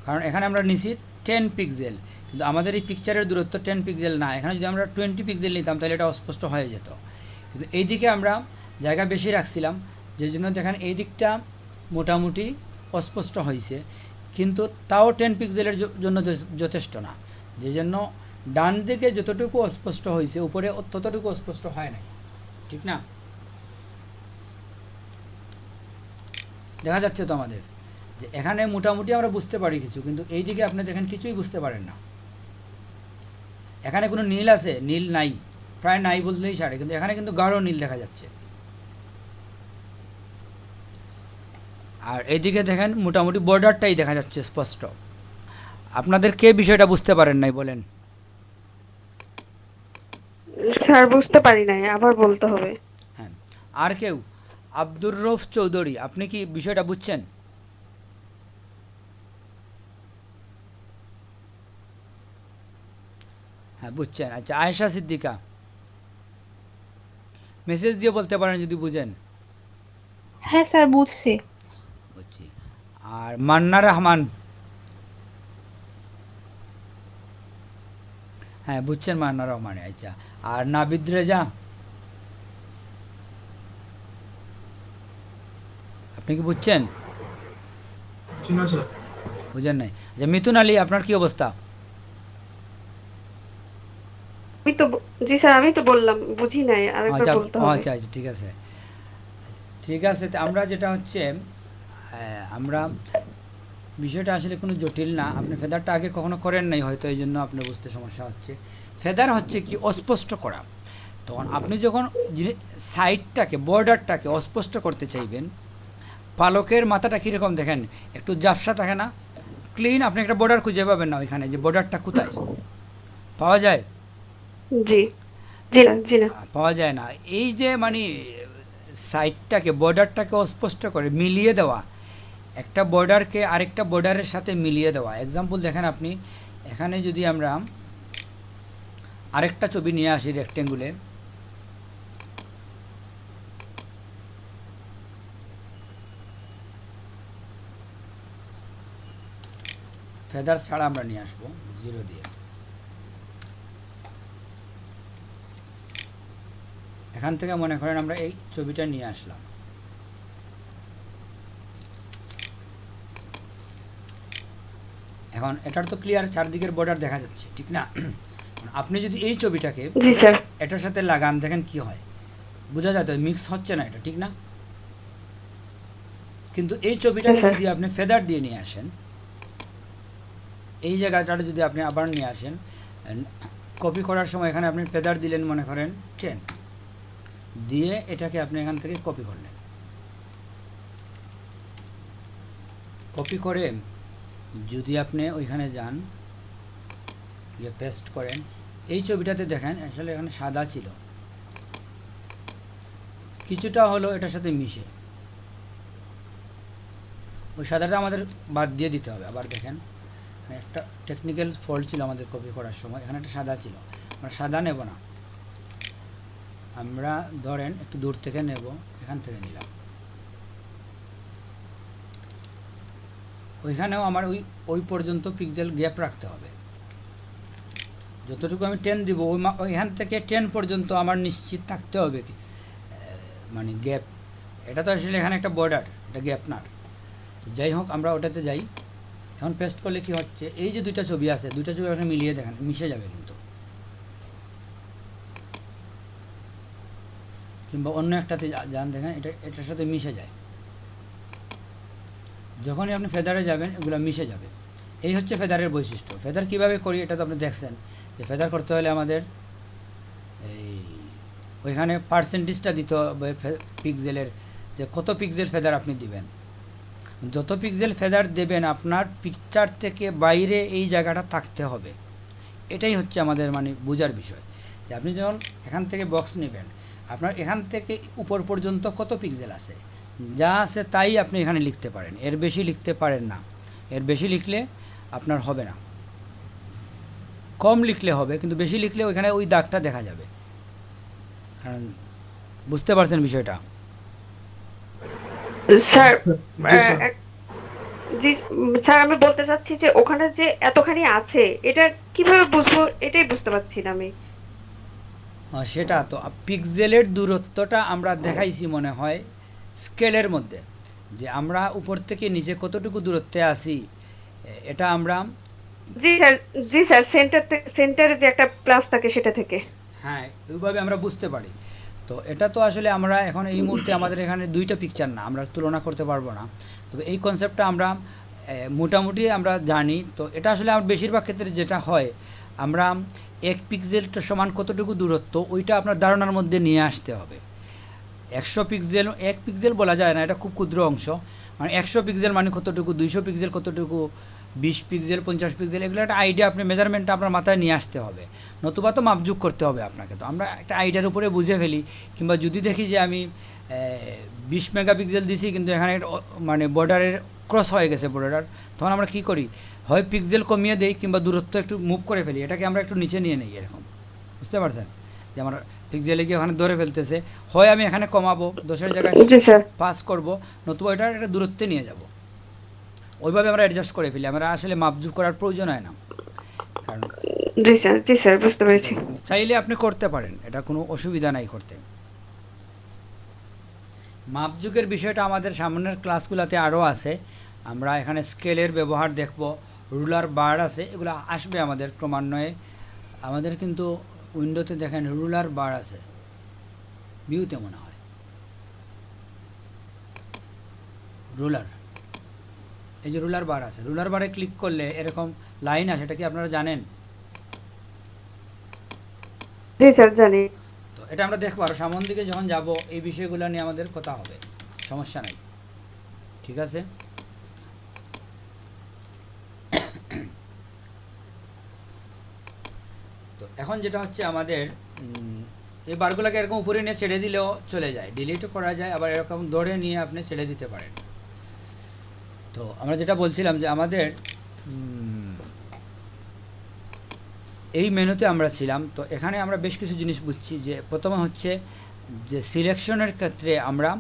কারণ এখানে আমরা নিছি 10 পিক্সেল, কিন্তু আমাদের এই পিকচারের দূরত্ব 10 পিক্সেল না। এখানে যদি আমরা 20 পিক্সেল নিতাম তাহলে এটা অস্পষ্ট হয়ে যেত, কিন্তু এই দিকে আমরা জায়গা বেশি রাখছিলাম, যে জন্য দেখেন এই দিকটা মোটামুটি অস্পষ্ট হয়েছে, কিন্তু তাও 10 পিক্সেলের জন্য যথেষ্ট না, যে জন্য ডান দিকে যতটুকু অস্পষ্ট হয়েছে উপরে ততটুকু অস্পষ্ট হয় নাই, ঠিক না? দেখা যাচ্ছে তো আমাদের যে এখানে মোটামুটি আমরা বুঝতে পারি কিছু, কিন্তু এই দিকে আপনি দেখেন কিছুই বুঝতে পারেন না। এখানে কোনো নীল আছে? নীল নাই, প্রায় নাই বললেই ছাড়ে, কিন্তু এখানে কিন্তু গাঢ় নীল দেখা যাচ্ছে। আর এইদিকে দেখেন মোটামুটি বর্ডারটাই দেখা যাচ্ছে স্পষ্ট। আপনাদের কে বিষয়টা বুঝতে পারেন নাই বলেন? স্যার বুঝতে পারি নাই, আবার বলতে হবে। হ্যাঁ, আর কেউ? আব্দুর রউফ চৌধুরী, আপনি কি বিষয়টা বুঝছেন? হ্যাঁ বুঝছেন, আচ্ছা। আয়েশা সিদ্দিকা, মেসেজ দিয়ে বলতে পারেন যদি বুঝেন। হ্যাঁ স্যার বুঝছি। বুঝছি। আর মান্না রহমান, হ্যাঁ বুঝছেন মান্না রহমান, আচ্ছা। আর নাবিদ রেজা, আপনি কি বুঝছেন? জি না স্যার। বুঝেন নাই? আচ্ছা মিথুন আলী, আপনার কি অবস্থা? জি স্যার, আমি তো বললাম বুঝি নাই, আরেকবার আচ্ছা বলতে হবে। আচ্ছা আচ্ছা ঠিক আছে, ঠিক আছে। তো আমরা যেটা হচ্ছে আমরা বিষয়টা আসলে কোনো জটিল না। আপনি ফেদারটা আগে কখনো করেন নাই হয়তো, এই জন্য আপনার বুঝতে সমস্যা হচ্ছে। ফেদার হচ্ছে কি অস্পষ্ট করা। তখন আপনি যখন সাইডটাকে বর্ডারটাকে অস্পষ্ট করতে চাইবেন, পালকের মাথাটা কীরকম দেখেন, একটু জাফসা থাকে না, ক্লিন। আপনি একটা বর্ডার খুঁজে পাবেন না ওইখানে, যে বর্ডারটা কোথায় পাওয়া যায়? জি জি না, জি না। পাওয়া যায় না। এই যে মানে সাইডটাকে বর্ডারটাকে অস্পষ্ট করে মিলিয়ে দেওয়া, একটা বর্ডারকে আরেকটা বর্ডারের সাথে মিলিয়ে দেওয়া। এক্সাম্পল দেখেন আপনি এখানে যদি আমরা আরেকটা ছবি নিয়ে আসি রেক্টেঙ্গুলে, ফেদার ছাড়া আমরা নিয়ে আসবো 0 দিয়ে। এখান থেকে মনে করেন আমরা এই ছবিটা নিয়ে আসলাম, এখন এটার তো ক্লিয়ার চারদিকের বর্ডার দেখা যাচ্ছে, ঠিক না? আপনি যদি এই ছবিটাকে জি স্যার। এটার সাথে লাগান, দেখেন কি হয়, বোঝা যায় তো মিক্স হচ্ছে না এটা, ঠিক না? কিন্তু এই ছবিটাকে যদি আপনি ফেদার দিয়ে নিয়ে আসেন, এই জায়গাটা যদি আপনি আবার নিয়ে আসেন, কপি করার সময় এখানে আপনি ফেদার দিলেন মনে করেন 10 দিয়ে, এটাকে আপনি এখান থেকে কপি করলেন, কপি করে যদি আপনি ওইখানে যান গিয়ে পেস্ট করেন, এই ছবিটাতে দেখেন আসলে এখানে সাদা ছিল, কিছুটা হলো এটার সাথে মিশে, ওই সাদাটা আমাদের বাদ দিয়ে দিতে হবে। আবার দেখেন একটা টেকনিক্যাল ফল্ট ছিল আমাদের কপি করার সময়, এখানে একটা সাদা ছিল, আমরা সাদা নেব না, আমরা ধরেন একটু দূর থেকে নেব, এখান থেকে নিলাম, ওইখানেও আমার ওই পর্যন্ত পিক্সেল গ্যাপ রাখতে হবে। যতটুকু আমি 10 দিব ওইখান থেকে 10 পর্যন্ত আমার নিশ্চিত থাকতে হবে কি মানে গ্যাপ। এটা তো আসলে এখানে একটা বর্ডার, এটা গ্যাপ না। যাই হোক আমরা ওটাতে যাই, এখন পেস্ট করলে কি হচ্ছে, এই যে দুইটা ছবি আছে, দুইটা ছবি এখানে মিলিয়ে দেখেন মিশে যাবে, কিন্তু কিংবা অন্য একটাতে যান দেখেন এটার সাথে মিশে যায়। যখনই আপনি ফেদারে যাবেন এগুলো মিশে যাবে। এই হচ্ছে ফেদারের বৈশিষ্ট্য। ফেদার কিভাবে করি এটা তো আপনি দেখছেন, যে ফেদার করতে হলে আমাদের এই ওইখানে পার্সেন্টেজটা দিতে হবে পিক্সেলের, যে কত পিক্সেল ফেদার আপনি দিবেন। যত পিক্সেল ফেদার দেবেন আপনার পিকচার থেকে বাইরে এই জায়গাটা থাকতে হবে। এটাই হচ্ছে আমাদের মানে বোঝার বিষয়, যে আপনি যখন এখান থেকে বক্স নেবেন, আপনার এখান থেকে উপর পর্যন্ত কত পিক্সেল আছে, যা আছে তাই আপনি এখানে লিখতে পারেন, এর বেশি লিখতে পারেন না। এর বেশি লিখলে আপনার হবে না, কম লিখলে হবে, কিন্তু বেশি লিখলে ওইখানে ওই দাগটা দেখা যাবে। কারণ বুঝতে পারছেন বিষয়টা? স্যার জি, স্যার। জি স্যার, আমি বলতে চাচ্ছি যে ওখানে যে এতখানি আছে এটা কিভাবে বুঝবো, এটাই বুঝতে পারছি না আমি। সেটা তো পিক্সেলের দূরত্বটা আমরা দেখাইছি মনে হয় স্কেলের মধ্যে, যে আমরা উপর থেকে নিচে কতটুকু দূরত্বে আছি এটা আমরা। জি স্যার, জি স্যার, সেন্টারে যে একটা প্লাস থাকে সেটা থেকে। হ্যাঁ, ওইভাবে আমরা বুঝতে পারি। তো এটা তো আসলে আমরা এখন এই মুহূর্তে আমাদের এখানে দুইটা পিকচার না, আমরা তুলনা করতে পারবো না। তবে এই কনসেপ্টটা আমরা মোটামুটি আমরা জানি। তো এটা আসলে আমার বেশিরভাগ ক্ষেত্রে যেটা হয়, আমরা এক পিক্সেলটা সমান কতটুকু দূরত্ব ওইটা আপনার ধারণার মধ্যে নিয়ে আসতে হবে। 100 পিক্সেল, 1 পিক্সেল বলা যায় না, এটা খুব ক্ষুদ্র অংশ। মানে 100 পিক্সেল মানে কতটুকু, 200 পিক্সেল কতটুকু, 20 পিক্সেল, 50 পিক্সেল, এগুলো একটা আইডিয়া আপনি মেজারমেন্টটা আপনার মাথায় নিয়ে আসতে হবে, নতুবা তো মাপযোগ করতে হবে আপনাকে। তো আমরা একটা আইডিয়ার উপরে বুঝে ফেলি, কিংবা যদি দেখি যে আমি 20 মেগাপিক্সেল দিছি কিন্তু এখানে মানে বর্ডারের ক্রস হয়ে গেছে বর্ডার, তখন আমরা কী করি, হয় পিক্সেল কমিয়ে দেই কিংবা দূরত্ব একটু মুভ করে ফেলি, এটাকে আমরা একটু নিচে নিয়ে নিই এরকম। বুঝতে পারছেন যে আমার পিক্সেলে গিয়ে ওখানে ধরে ফেলতেছে, হয় আমি এখানে কমাবো 10-এর জায়গায় জি স্যার। 5 করবো, নতুবা এটার একটা দূরত্বে নিয়ে যাব। ওইভাবে আমরা অ্যাডজাস্ট করে ফেলি, আমরা আসলে মাপজুপ করার প্রয়োজন হয় না। কারণ জি স্যার, জি স্যার, বুঝতে পেরেছি। চাইলে আপনি করতে পারেন, এটা কোনো অসুবিধা নাই করতে। মাপজুকের বিষয়টা আমাদের সামনের ক্লাসগুলোতে আরও আছে। আমরা এখানে স্কেলের ব্যবহার দেখব, রুলার বার আছে, এগুলো আসবে আমাদের ক্রমান্বয়ে। আমাদের কিন্তু উইন্ডোতে দেখেন রুলার বার আছে, ভিউতে মনে হয় রুলার, এই যে রুলার বার আছে, রুলার বারে ক্লিক করলে এরকম লাইন আসে, এটা কি আপনারা জানেন? জি স্যার, জানি। তো এটা আমরা দেখবো, আর সামন দিকে যখন যাব এই বিষয়গুলো নিয়ে আমাদের কথা হবে, সমস্যা নাই, ঠিক আছে? তো এখন যেটা হচ্ছে আমাদের এই বারগুলোকে এরকম উপরে নিয়ে ছেড়ে দিলেও চলে যায়, ডিলিটও করা যায়, আবার এরকম ধরে নিয়ে আপনি ছেড়ে দিতে পারেন। তো আমরা যেটা বলছিলাম যে আমাদের এই মেনুতে আমরা ছিলাম। তো এখানে আমরা বেশ কিছু জিনিস বুঝছি, যে প্রথমে হচ্ছে যে সিলেকশনের ক্ষেত্রে আমরা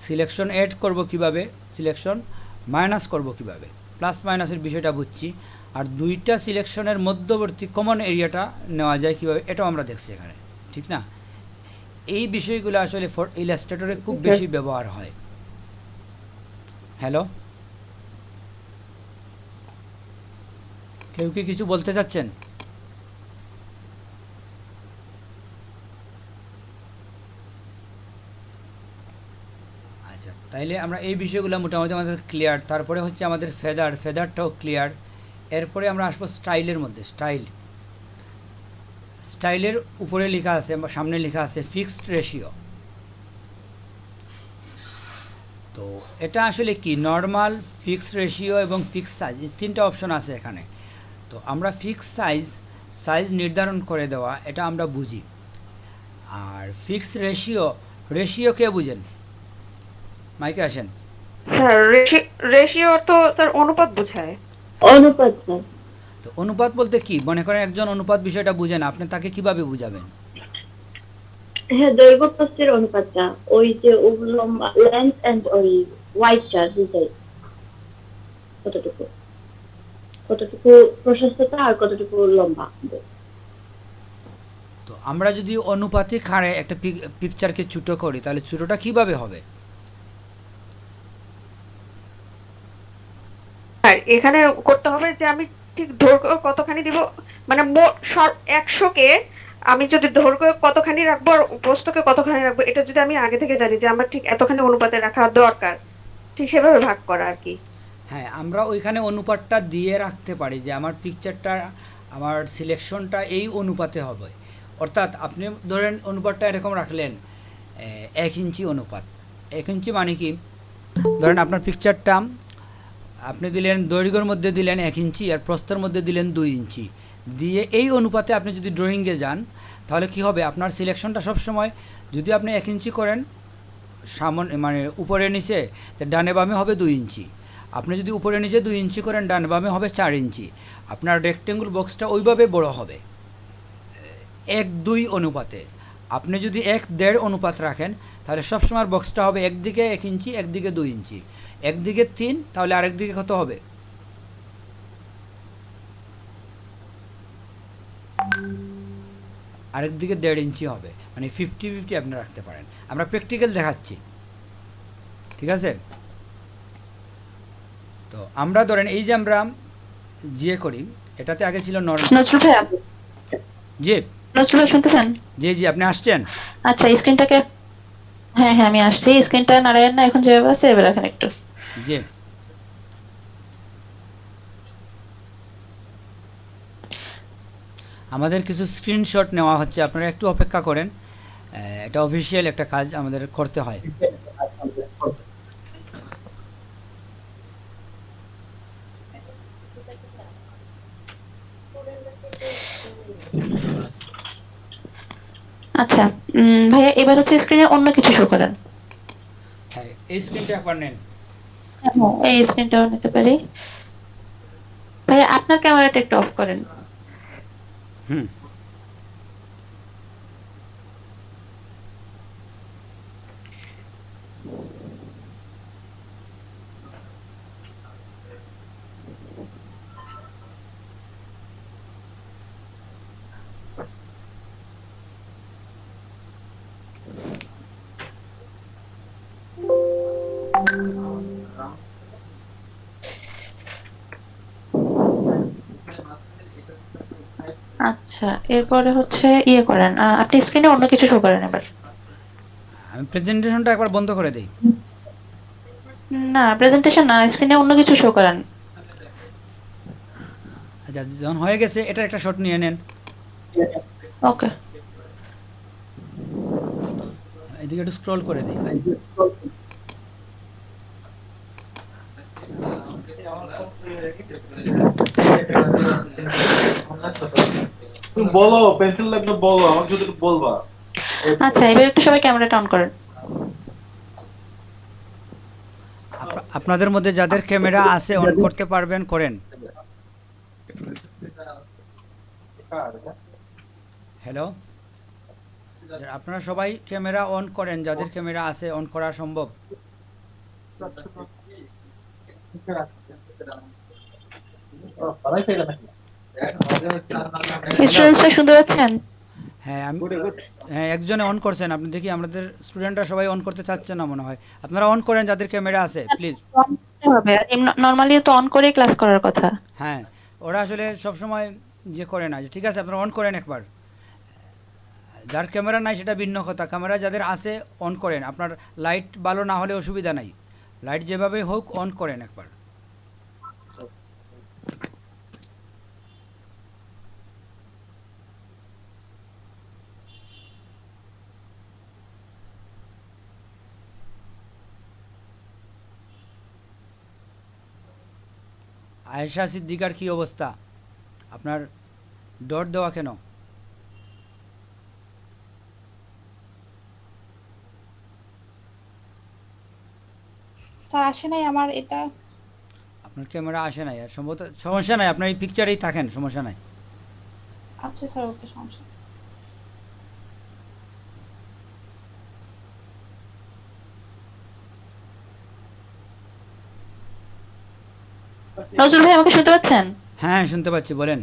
সিলেকশন অ্যাড করব কিভাবে, সিলেকশন মাইনাস করব কিভাবে, প্লাস মাইনাসের বিষয়টা বুঝছি। আর দুইটা সিলেকশনের মধ্যবর্তী কমন এরিয়াটা নেওয়া যায় কীভাবে, এটাও আমরা দেখছি এখানে, ঠিক না? এই বিষয়গুলো আসলে ফর ইলাস্ট্রেটরে খুব বেশি ব্যবহার হয়। হ্যালো, কেউ কি কিছু বলতে চাচ্ছেন? আচ্ছা, তাইলে আমরা এই বিষয়গুলো মোটামুটি আমাদের ক্লিয়ার। তারপরে হচ্ছে আমাদের ফেদারটাও ক্লিয়ার। এরপরে আমরা আসবো স্টাইলের মধ্যে। স্টাইলের উপরে লেখা আছে, সামনে লেখা আছে ফিক্সড রেশিও। তো এটা আসলে কি, নর্মাল, ফিক্সড রেশিও এবং ফিক্সড সাইজ, এই তিনটা অপশন আছে এখানে। তো আমরা ফিক্সড সাইজ নির্ধারণ করে দেওয়া, এটা আমরা বুঝি। আর ফিক্সড রেশিও কে বুঝেন? মাইকে আসেন। স্যার রেশিও তো স্যার অনুপাত বোঝায়। অনুপাত স্যার। তো অনুপাত বলতে কি, মনে করেন একজন অনুপাত বিষয়টা বুঝেন, আপনি তাকে কিভাবে বুঝাবেন? হ্যাঁ, দৈর্ঘ্য প্রস্থের অনুপাতটা, ওই যে লম্বা লেন্থ এন্ড ওই ওয়াইডটা দুটাই, কতটুকু প্রশস্ততা আর কতটুকু লম্বা। তো আমরা যদি অনুপাতিক হারে একটা পিকচারকে ছোটো করি, তাহলে ছোটোটা কিভাবে হবে? আর এখানে করতে হবে যে আমি ঠিক দৈর্ঘ্য কতখানি দিব, মানে মোট 100কে আমি যদি দৈর্ঘ্য কতখানি রাখবো আর প্রস্থকে কতখানি রাখবো, এটা যদি আমি আগে থেকে জানি যে আমার ঠিক এতখানি অনুপাতে রাখা দরকার, ঠিক সেভাবে ভাগ করা আর কি। হ্যাঁ, আমরা ওইখানে অনুপাতটা দিয়ে রাখতে পারি যে আমার পিকচারটা, আমার সিলেকশনটা এই অনুপাতে হবে। অর্থাৎ আপনি ধরেন অনুপাতটা এরকম রাখলেন 1 ইঞ্চি অনুপাত। 1 ইঞ্চি মানে কি, ধরেন আপনার পিকচারটা আপনি দিলেন দৈর্ঘ্যের মধ্যে দিলেন 1 ইঞ্চি আর প্রস্থের মধ্যে দিলেন 2 ইঞ্চি দিয়ে, এই অনুপাতে আপনি যদি ড্রয়িংয়ে যান তাহলে কি হবে, আপনার সিলেকশনটা সবসময় যদি আপনি 1 ইঞ্চি করেন সামনে মানে উপরে নিচে, তো ডানে বামে হবে 2 ইঞ্চি। আপনি যদি উপরে নিচে 2 ইঞ্চি করেন ডানে বামে হবে 4 ইঞ্চি। আপনার রেক্টেঙ্গুল বক্সটা ওইভাবে বড় হবে 1-2 অনুপাতে। আপনি যদি 1-1.5 অনুপাত রাখেন তাহলে সবসময় বক্সটা হবে একদিকে 1 ইঞ্চি একদিকে 2 ইঞ্চি, একদিকে 3, তাহলে আরেকদিকে কত হবে, আরেকদিকে 1.5 ইঞ্চি হবে, মানে 50-50 আপনি রাখতে পারেন। আমরা প্র্যাকটিক্যাল দেখাচ্ছি, ঠিক আছে? তো আমরা ধরেন এই যে আমরা জিএ করি, এটাতে আগে ছিল নর্মাল। নজরুল ভাইয়া, জি নজরুল ভাই শুনতেছেন? জি জি, আপনি আসছেন? আচ্ছা, স্ক্রিনটাকে, হ্যাঁ হ্যাঁ আমি আসছি। স্ক্রিনটা নাড়ায়েন না, এখন যেভাবে আছে এবার রাখেন একটু। জি, আমাদের কিছু স্ক্রিনশট নেওয়া হচ্ছে, আপনারা একটু অপেক্ষা করেন। এটা অফিসিয়াল একটা কাজ আমাদের করতে হয়। আচ্ছা ভাইয়া, এবার হচ্ছে স্ক্রিনে অন্য কিছু শো করেন। হ্যাঁ, এই স্ক্রিনটা একবার নেন। হ্যাঁ, এই স্ক্রিনটাও নিতে পারি। ভাইয়া আপনার ক্যামেরাটা একটু অফ করেন। হুম, আচ্ছা, এরপরে হচ্ছে ইয়ে করেন, আপনি স্ক্রিনে অন্য কিছু শো করেন এবার। আমি প্রেজেন্টেশনটা একবার বন্ধ করে দিই। না, প্রেজেন্টেশন না, স্ক্রিনে অন্য কিছু শো করেন। আচ্ছা, যখন হয়ে গেছে এটা একটা শট নিয়ে নেন। ওকে। এদিকে একটু স্ক্রল করে দিই। তুমি বলো, পেন্সিল লাগলে বলো, আমাকে শুধু একটু বলবা। আচ্ছা, এবার একটু সবাই ক্যামেরাটা অন করেন। আপনাদের মধ্যে যাদের ক্যামেরা আছে অন করতে পারবেন করেন। হ্যালো, আপনারা সবাই ক্যামেরা অন করেন, যাদের ক্যামেরা আছে অন করা সম্ভব। স্টুডেন্টসরা শুনতে পাচ্ছেন? হ্যাঁ আমি, হ্যাঁ একজনে অন করছেন, আপনি দেখি আমাদের স্টুডেন্টরা সবাই অন করতে চাচ্ছে না মনে হয়। আপনারা অন করেন যাদের ক্যামেরা আছে প্লিজ। অন করতে হবে, নরমালি তো অন করেই ক্লাস করার কথা। হ্যাঁ, ওরা আসলে সবসময় যে করে না, ঠিক আছে আপনারা অন করেন একবার। যার ক্যামেরা নাই সেটা ভিন্ন কথা, ক্যামেরা যাদের আছে অন করেন। আপনার লাইট ভালো না হলে অসুবিধা নাই, লাইট যেভাবে হোক অন করেন একবার। আয়েশা সিদ্দিকার কি অবস্থা, আপনার ডট দেওয়া কেন? স্যার আসে নাই আমার এটা। আপনার ক্যামেরা আসে নাই, আর সম্ভবত সমস্যা নাই, আপনার এই পিকচারেই থাকেন, সমস্যা নাই। আচ্ছা স্যার, ওকে, সমস্যা। নজরুল ভাই, আমাকে শুনতে পাচ্ছেন? হ্যাঁ শুনতে পাচ্ছি, বলেন।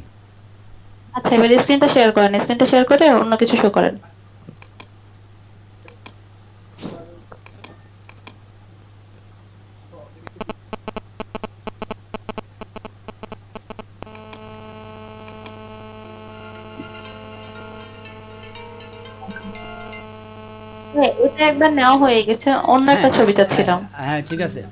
আচ্ছা, এবার স্ক্রিনটা শেয়ার করেন। স্ক্রিনটা শেয়ার করে অন্য কিছু শো করেন। হ্যাঁ, এটা একবার নেওয়া হয়ে গেছে, অন্য একটা ছবি চাচ্ছিলাম। হ্যাঁ ঠিক আছে।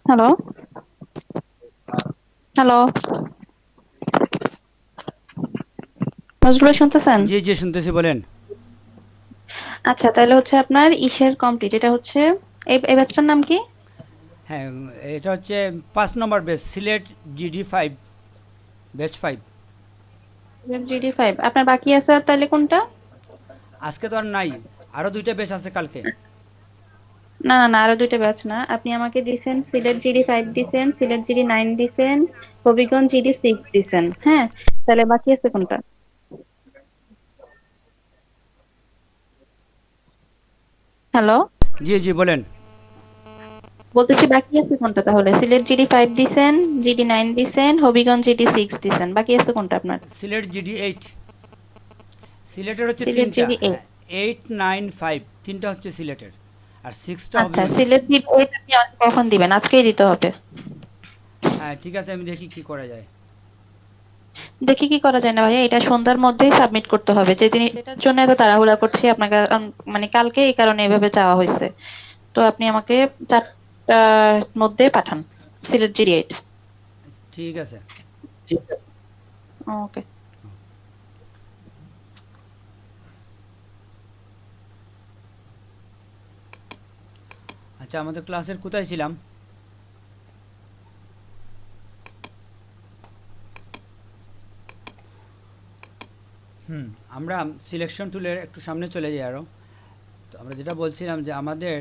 হ্যালো, হ্যালো, নজরুল ভাই শুনতেছেন? জি জি শুনতেছি, বলেন। আচ্ছা, তাহলে হচ্ছে আপনার ইসের কমপ্লিট, এটা হচ্ছে এই ব্যাচটার নাম কি? হ্যাঁ, এটা হচ্ছে 5 নম্বর base, Sylhet GD5, batch 5। GD5 আপনার বাকি আছে আর তাহলে কোনটা? আজকে তো আর নাই, আরও 2টা ব্যাচ আছে কালকে। না না না, আরো দুইটা ব্যাচ না, আপনি আমাকে দিছেন সিলেট GD5 দিছেন, সিলেট GD9 দিছেন, হবিগঞ্জ GD6 দিছেন, হ্যাঁ, তাহলে বাকি আছে কোনটা? হ্যালো, জি জি বলেন। বলতেছি বাকি আছে কোনটা? তাহলে সিলেট GD5 দিছেন, GD9 দিছেন, হবিগঞ্জ GD6 দিছেন, বাকি আছে কোনটা আপনার? সিলেট GD8, সিলেটের হচ্ছে সিলেট 3টা, GD8। হ্যাঁ, 8, 9, 5, 3টা হচ্ছে সিলেটের, আর 6টা আচ্ছা, হবিগঞ্জের। সিলেট GD8 আপনি আমাকে কখন দিবেন? আজকেই দিতে হবে। হ্যাঁ ঠিক আছে, আমি দেখি কি করা যায়। দেখি কি করা যায় না ভাইয়া, এটা সন্ধ্যার মধ্যেই সাবমিট করতে হবে, যেদিন এটার জন্য এত তাড়াহুড়া করছি আপনাকে, মানে কালকে এই কারণে এভাবে চাওয়া হয়েছে। তো আপনি আমাকে 4টার মধ্যে পাঠান সিলেট GD8। ঠিক আছে। ওকে। আচ্ছা, আমাদের ক্লাসের কোথায় ছিলাম? আমরা সিলেকশন টুলের একটু সামনে চলে যাই আরও। তো আমরা যেটা বলছিলাম যে আমাদের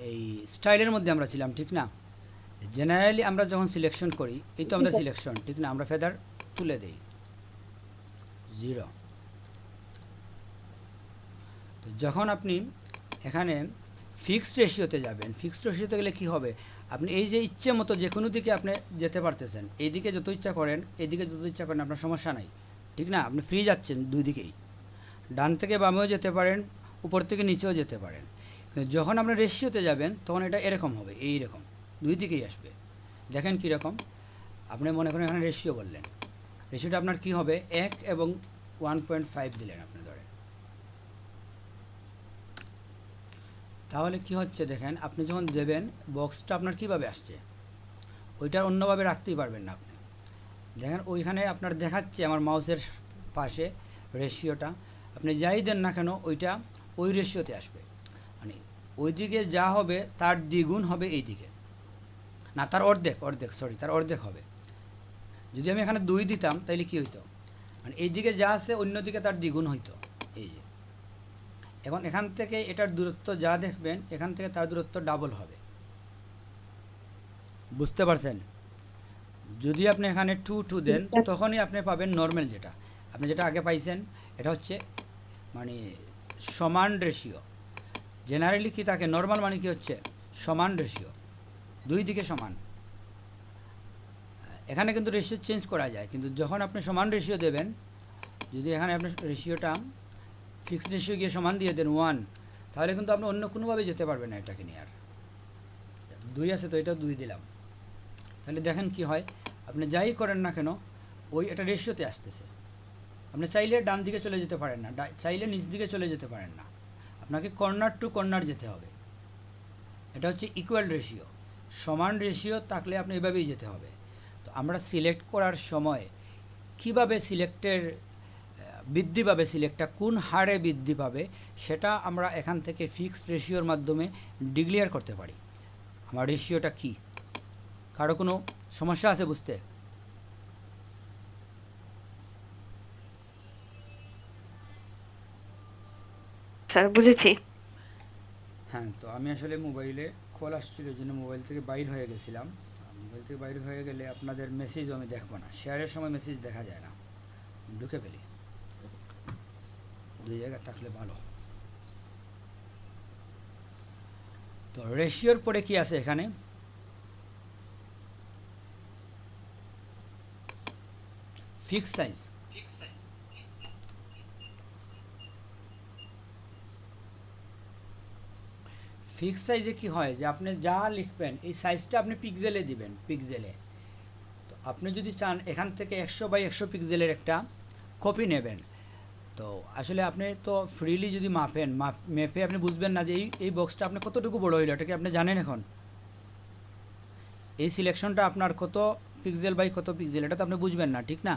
এই স্টাইলের মধ্যে আমরা ছিলাম, ঠিক না? জেনারেলি আমরা যখন সিলেকশন করি, এই তো আমাদের সিলেকশন, ঠিক না? আমরা ফেদার তুলে দেই 0। তো যখন আপনি এখানে ফিক্সড রেশিওতে যাবেন, ফিক্সড রেশিওতে গেলে কি হবে, আপনি এই যে ইচ্ছে মতো যে কোনো দিকে আপনি যেতে পারতেছেন, এইদিকে যত ইচ্ছা করেন, এইদিকে যত ইচ্ছা করেন, আপনার সমস্যা নাই, ঠিক না? আপনি ফ্রি যাচ্ছেন দুই দিকেই, ডান থেকে বামেও যেতে পারেন, উপর থেকে নিচেও যেতে পারেন। কিন্তু যখন আপনি রেশিওতে যাবেন তখন এটা এরকম হবে, এই রকম দুই দিকেই আসবে। দেখেন কীরকম, আপনি মনে করেন এখানে রেশিও বললেন, রেশিওটা আপনার কি হবে, 1 এবং 1.5 দিলেন আপনি ধরে, তাহলে কি হচ্ছে দেখেন, আপনি যখন দেবেন বক্সটা আপনার কিভাবে আসছে, ওইটা অন্যভাবে রাখতেই পারবেন না আপনি। দেখেন ওইখানে আপনার দেখাচ্ছে আমার মাউসের পাশে রেশিওটা, আপনি যাই দেন না কেন ওইটা ওই রেশিওতে আসবে, মানে ওইদিকে যা হবে তার দ্বিগুণ হবে এই দিকে, না তার অর্ধেক, সরি তার অর্ধেক হবে। যদি আমি এখানে 2 দিতাম তাহলে কি হইতো, মানে এই দিকে যা আছে অন্যদিকে তার দ্বিগুণ হইতো। এই যে এখন এখান থেকে এটার দূরত্ব যা দেখবেন, এখান থেকে তার দূরত্ব ডাবল হবে, বুঝতে পারছেন? যদি আপনি এখানে 2 দেন তখনই আপনি পাবেন নর্মাল, যেটা আপনি যেটা আগে পাইছেন, এটা হচ্ছে মানে সমান রেশিও। জেনারেলি কি থাকে, নর্মাল মানে কি হচ্ছে সমান রেশিও, দুই দিকে সমান। এখানে কিন্তু রেশিও চেঞ্জ করা যায়, কিন্তু যখন আপনি সমান রেশিও দেবেন, যদি এখানে আপনি রেশিওটা ফিক্সড রেশিও গিয়ে সমান দিয়ে দেন 1, তাহলে কিন্তু আপনি অন্য কোনোভাবে যেতে পারবেন না এটাকে নিয়ে। আর 2 আছে তো এটাও 2 দিলাম, তাহলে দেখেন কি হয়, আপনি যাই করেন না কেন ওই এটা রেশিওতে আসতেছে। আপনি চাইলে ডান দিকে চলে যেতে পারেন না, চাইলে নিচ দিকে চলে যেতে পারেন না, আপনাকে কর্নার টু কর্নার যেতে হবে। এটা হচ্ছে ইকুয়াল রেশিও, সমান রেশিও থাকলে আপনি এভাবেই যেতে হবে। তো আমরা সিলেক্ট করার সময় কিভাবে সিলেক্টের বৃদ্ধি পাবে, সিলেক্টটা কোন হারে বৃদ্ধি পাবে, সেটা আমরা এখান থেকে ফিক্সড রেশিওর মাধ্যমে ডিক্লেয়ার করতে পারি। আমার রেশিওটা কি, কারো কোনো সমস্যা আছে বুঝতে? স্যার বুঝেছি। হ্যাঁ, তো আমি আসলে মোবাইলে কল আসছিল, এই জন্য মোবাইল থেকে বাইর হয়ে গেছিলাম। মোবাইল থেকে বাইর হয়ে গেলে আপনাদের মেসেজও আমি দেখবো না, শেয়ারের সময় মেসেজ দেখা যায় না, ঢুকে ফেলি, 2 জায়গায় থাকলে ভালো। তো রেশিওর পরে কি আছে এখানে, ফিক্স সাইজ। ফিক্স সাইজে কি হয় যে আপনি যা লিখবেন এই সাইজটা আপনি পিক্সেলে দিবেন, পিক্সেলে। তো আপনি যদি চান এখান থেকে 100 বাই 100 পিক্সেলের একটা কপি নেবেন, তো আসলে আপনি তো ফ্রিলি যদি মেপে আপনি বুঝবেন না যে এই বক্সটা আপনি কতটুকু বড় হইলো, এটা কি আপনি জানেন? এখন এই সিলেকশনটা আপনার কত পিক্সেল বাই কত পিক্সেল এটা তো আপনি বুঝবেন না, ঠিক না?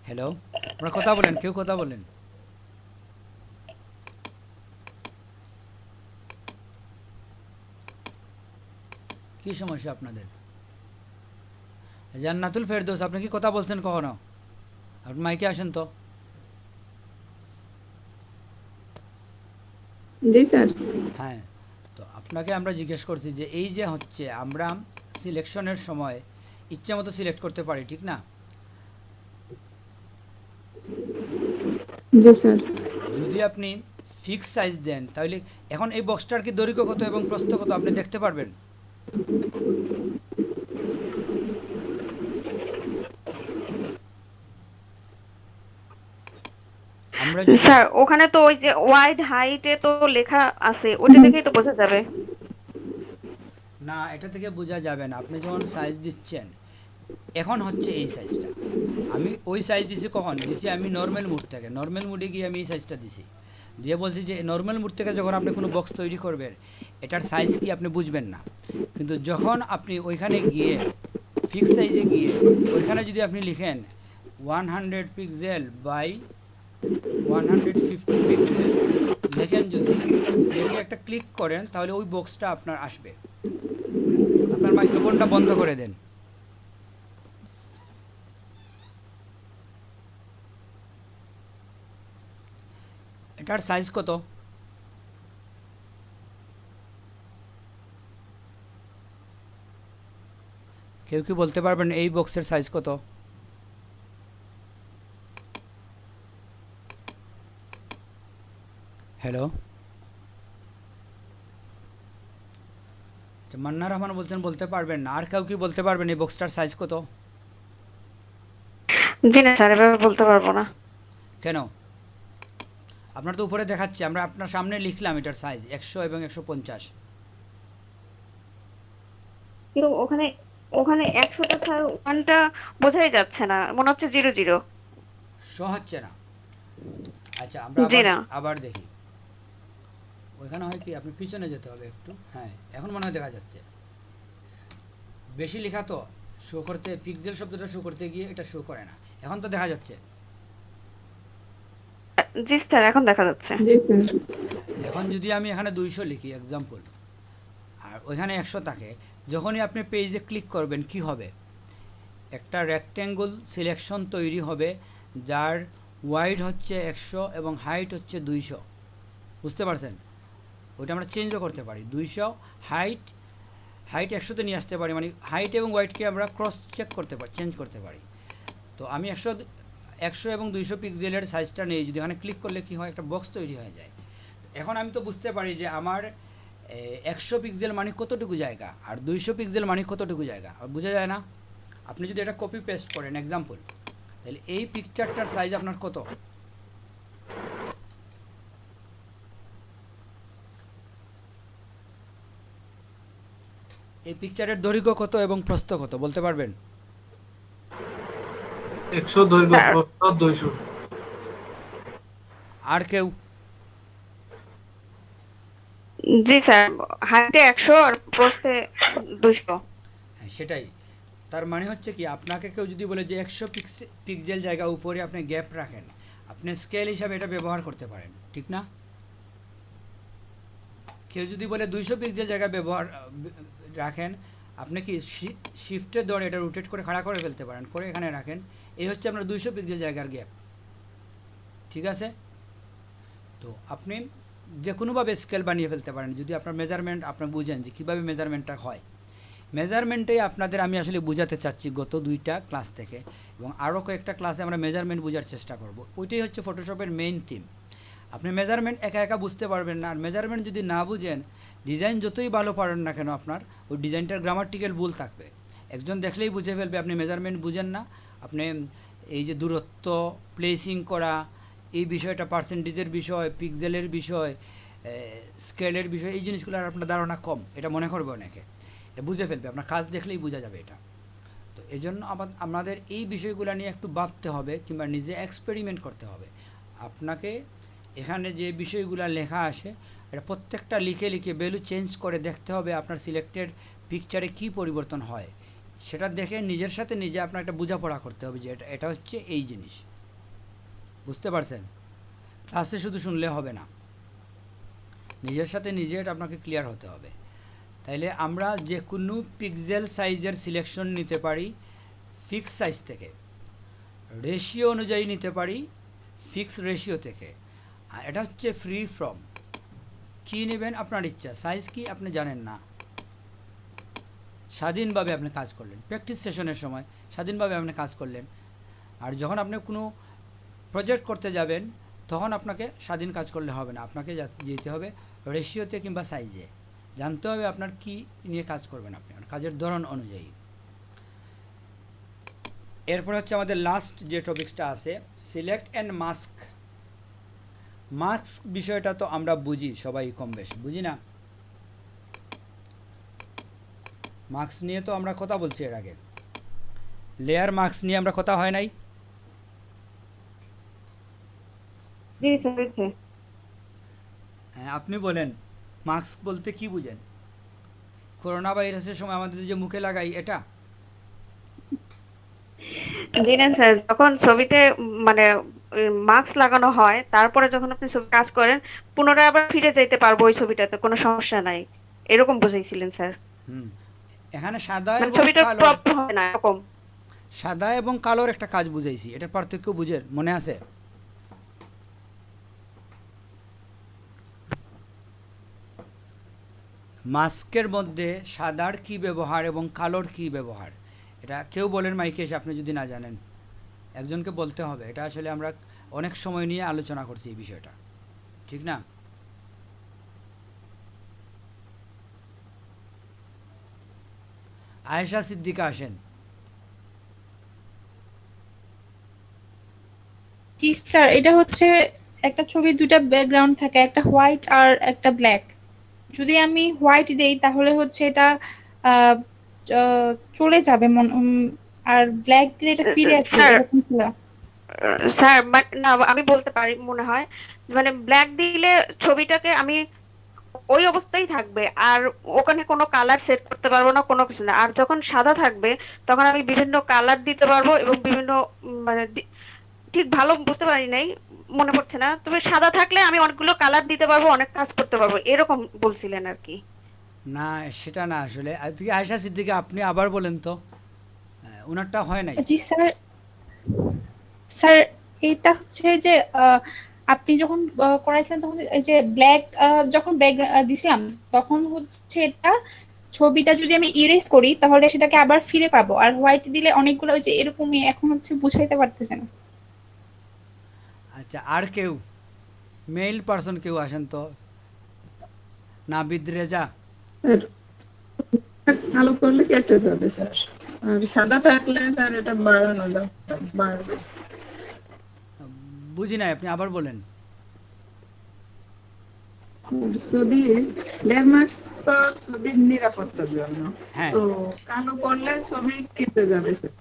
হ্যালো, আপনারা কথা বলেন, কেউ কথা বলেন। কি সমস্যা আপনাদের? জান্নাতুল ফেরদৌস, আপনি কি কথা বলছেন কখনো? আপনি মাইকে আসেন তো। জি স্যার। হ্যাঁ, তো আপনাকে আমরা জিজ্ঞেস করছি যে এই যে হচ্ছে আমরা সিলেকশনের সময় ইচ্ছা মতো সিলেক্ট করতে পারি, ঠিক না? জি স্যার। যদি আপনি ফিক্স সাইজ দেন তাহলে এখন এই বক্সটার কি দৈর্ঘ্য কত এবং প্রস্থ কত আপনি দেখতে পারবেন? আমরা স্যার ওখানে তো ওই যে ওয়াইড হাইটে তো লেখা আছে, ওটা দেখেই তো বোঝা যাবে। না, এটা থেকে বোঝা যাবে না। আপনি যখন সাইজ দিচ্ছেন, এখন হচ্ছে এই সাইজটা, আমি ওই সাইজ দিছি কখন দিছি? আমি নর্মাল মুড থেকে, নর্মাল মুডে গিয়ে আমি এই সাইজটা দিছি, দিয়ে বলছি যে নর্মাল মুড থেকে যখন আপনি কোনো বক্স তৈরি করবেন এটার সাইজ কি আপনি বুঝবেন না, কিন্তু যখন আপনি ওইখানে গিয়ে ফিক্স সাইজে গিয়ে ওইখানে যদি আপনি লিখেন 100 পিক্সেল বাই 150 পিক্সেল লেখেন, যদি একটা ক্লিক করেন তাহলে ওই বক্সটা আপনার আসবে। আপনার মাইক্রোফোনটা বন্ধ করে দেন। এটার সাইজ কত? কেউ কি বলতে পারবেন এই বক্সের সাইজ কত? হ্যালো, মান্না রহমান বলছেন বলতে পারবেন না। আর কেউ কি বলতে পারবেন এই বক্সটার সাইজ কত? জি না স্যার, এভাবে বলতে পারবো না। কেন? আপনার তো উপরে দেখাচ্ছে, আমরা আপনার সামনে লিখলাম এটার সাইজ 100 এবং 150। কিন্তু ওখানে ওখানে 100টা স্যার ওয়ানটা বোঝাই যাচ্ছে না, মনে হচ্ছে 00। শো হচ্ছে না? আচ্ছা, আমরা জি না। আবার দেখি। ওইখানে হয় কি আপনি পিছনে যেতে হবে একটু। হ্যাঁ, এখন মনে হয় দেখা যাচ্ছে। বেশি লেখা তো শো করতে, পিক্সেল শব্দটা শো করতে গিয়ে এটা শো করে না। এখন তো দেখা যাচ্ছে। জি স্যার, এখন দেখা যাচ্ছে। জি স্যার। এখন যদি আমি এখানে 200 লিখি এক্সাম্পল, আর ওইখানে 100 থাকে, যখনই আপনি পেজে ক্লিক করবেন কি হবে? একটা রেক্ট্যাঙ্গল সিলেকশন তৈরি হবে যার ওয়াইড হচ্ছে 100 এবং হাইট হচ্ছে 200। বুঝতে পারছেন? ওইটা আমরা চেঞ্জও করতে পারি। 200 হাইট 100তে নিয়ে আসতে পারি, মানে হাইট এবং ওয়াইডকে আমরা ক্রস চেক করতে পারি, চেঞ্জ করতে পারি। তো আমি 100 এবং 200 পিক্সেলের সাইজটা নেই, যদি এখানে ক্লিক করলে কি হয়, একটা বক্স তৈরি হয়ে যায়। এখন আমি তো বুঝতে পারি যে আমার 100 পিক্সেল মানে কতটুকু জায়গা আর 200 পিক্সেল মানে কতটুকু জায়গা, আর বোঝা যায় না? আপনি যদি এটা কপি পেস্ট করেন এক্সাম্পল, তাহলে এই পিকচারটার সাইজ আপনার কত? এই পিকচারের দৈর্ঘ্য কত এবং প্রস্থ কত বলতে পারবেন? 100 দৈর্ঘ্য, প্রস্থ 200। আর কেউ? জি স্যার, হাইটে 100 আর প্রস্থে 200। হ্যাঁ, সেটাই। তার মানে হচ্ছে কি, আপনাকে কেউ যদি বলে যে 100 পিক্সেল জায়গা উপরে আপনি গ্যাপ রাখেন, আপনি স্কেল হিসাবে এটা ব্যবহার করতে পারেন, ঠিক না? কেউ যদি বলে 200 পিক্সেল জায়গা রাখেন, আপনি কি শিফটের দ্বারা এটা রোটেট করে খাড়া করে ফেলতে পারেন, করে এখানে রাখেন। এই হচ্ছে আপনার 200 পিক্সেল জায়গার গ্যাপ, ঠিক আছে? তো আপনি যে কোনোভাবে স্কেল বানিয়ে ফেলতে পারেন যদি আপনার মেজারমেন্ট আপনি বুঝেন যে কীভাবে মেজারমেন্টটা হয়। মেজারমেন্টেই আপনাদের আমি আসলে বোঝাতে চাচ্ছি গত 2টা ক্লাস থেকে, এবং আরও কয়েকটা ক্লাসে আমরা মেজারমেন্ট বোঝার চেষ্টা করব। ওইটাই হচ্ছে ফটোশপের মেইন থিম। আপনি মেজারমেন্ট একা একা বুঝতে পারবেন না, আর মেজারমেন্ট যদি না বুঝেন ডিজাইন যতই ভালো পারেন না কেন আপনার ওই ডিজাইনটার গ্রামাটিক্যাল ভুল থাকবে। একজন দেখলেই বুঝে ফেলবে আপনি মেজারমেন্ট বুঝেন না, আপনি এই যে দূরত্ব প্লেসিং করা এই বিষয়টা, পার্সেন্টেজের বিষয়, পিক্সেলের বিষয়, স্কেলের বিষয়, এই জিনিসগুলোর আপনার ধারণা কম, এটা মনে করবে অনেকে, এটা বুঝে ফেলবে, আপনার কাজ দেখলেই বোঝা যাবে এটা। তো এই জন্য আমাদের এই বিষয়গুলো নিয়ে একটু ভাবতে হবে কিংবা নিজে এক্সপেরিমেন্ট করতে হবে। আপনাকে এখানে যে বিষয়গুলো লেখা আসে এটা প্রত্যেকটা লিখে লিখে ভ্যালু চেঞ্জ করে দেখতে হবে আপনার সিলেক্টেড পিকচারে কি পরিবর্তন হয়, সেটা দেখে নিজের সাথে নিজে আপনার একটা বোঝাপড়া করতে হবে যে এটা হচ্ছে এই জিনিস। বুঝতে পারছেন? ক্লাসে শুধু শুনলে হবে না, নিজের সাথে নিজে এটা আপনাকে ক্লিয়ার হতে হবে। তাইলে আমরা যে কোনো পিক্সেল সাইজের সিলেকশন নিতে পারি ফিক্স সাইজ থেকে, রেশিও অনুযায়ী নিতে পারি ফিক্স রেশিও থেকে, আর এটা হচ্ছে ফ্রি ফ্রম। কী নেবেন আপনার ইচ্ছা, সাইজ কি আপনি জানেন না, স্বাধীনভাবে আপনি কাজ করলেন, প্র্যাকটিস সেশনের সময় স্বাধীনভাবে আপনি কাজ করলেন। আর যখন আপনি কোনো প্রজেক্ট করতে যাবেন তখন আপনাকে স্বাধীন কাজ করলে হবে না, আপনাকে যেতে হবে রেশিওতে কিংবা সাইজে, জানতে হবে আপনার কি নিয়ে কাজ করবেন আপনি কাজের ধরন অনুযায়ী। এরপর হচ্ছে আমাদের লাস্ট যে টপিকসটা আছে সিলেক্ট অ্যান্ড মাস্ক। মাস্ক বিষয়টা তো আমরা বুঝি সবাই কম বেশ, বুঝি না? মাস্ক নিয়ে তো আমরা কথা বলছি এর আগে, লেয়ার মাস্ক নিয়ে আমরা কথা হয় নাই? জি স্যার। হ্যাঁ, আপনি বলেন মাস্ক বলতে কি বুঝেন? করোনা ভাইরাসের সময় আমাদের যে মুখে লাগাই এটা? জি না স্যার, যখন ছবিতে মানে মাস্ক লাগানো হয় তারপরে যখন আপনি ছবি কাজ করেন পুনরায় আবার ফিরে যাইতে পারবো ওই ছবিটাতে, কোনো সমস্যা নাই, এরকম বুঝাইছিলেন স্যার। এখানে সাদা মানে এবং ছবিটার কালো, প্রবলেম হয় না এরকম। সাদা এবং কালোর একটা কাজ বুঝাইছি, এটার পার্থক্য বুঝেন মনে আছে? মাস্কের মধ্যে সাদার কি ব্যবহার এবং কালোর কি ব্যবহার, এটা কেউ বলেন মাইকে এসে আপনি যদি না জানেন, একজনকে বলতে হবে। এটা আসলে আমরা অনেক সময় নিয়ে আলোচনা করছি এই বিষয়টা, ঠিক না? আয়েশা সিদ্দিকা আসেন। কি স্যার, এটা হচ্ছে একটা ছবির দুইটা ব্যাকগ্রাউন্ড থাকে, একটা হোয়াইট আর একটা ব্ল্যাক। যদি আমি হোয়াইট দেই তাহলে হচ্ছে এটা আহ, চলে যাবে আর ব্ল্যাক দিলে এটা ফিরে আসবে, স্যার এরকম ছিল। স্যার না, আমি বলতে পারি মনে হয়, মানে ব্ল্যাক দিলে ছবিটাকে আমি ওই অবস্থায় থাকবে আর ওখানে কোনো কালার সেট করতে পারবো না, কোনো কিছু না। আর যখন সাদা থাকবে তখন আমি বিভিন্ন কালার দিতে পারবো এবং বিভিন্ন মানে ঠিক ভালো বুঝতে পারি নাই, মনে পড়ছে না, তবে সাদা থাকলে আমি অনেকগুলো কালার দিতে পারবো, অনেক কাজ করতে পারবো, এরকম বলছিলেন আর কি। না সেটা না, আসলে আয়েশা সিদ্দিকা আপনি আবার বলেন তো, ওনারটা হয় নাই। জি স্যার। স্যার এটা হচ্ছে যে আপনি যখন করাইছেন তখন এই যে ব্ল্যাক যখন ব্যাক দিছিলাম তখন হচ্ছে এটা ছবিটা যদি আমি ইরেজ করি তাহলে সেটাকে আবার ফিরে পাবো, আর হোয়াইট দিলে অনেকগুলো ওই যে এরকমই, এখন হচ্ছে বুঝাইতে পারতেছে না। আচ্ছা, আর কেউ মেল পারসন কেউ আসেন তো, নাবিদ রেজা। কালো করলে কেটে যাবে স্যার, আর সাদা থাকলে স্যার এটা বাড়ানো যাবে, বাড়বে। বুঝি নাই, আপনি আবার বলেন। ছবি ল্যান্ডমার্ক তো ছবির নিরাপত্তার জন্য, হ্যাঁ। তো কালো করলে ছবি কেটে যাবে স্যার।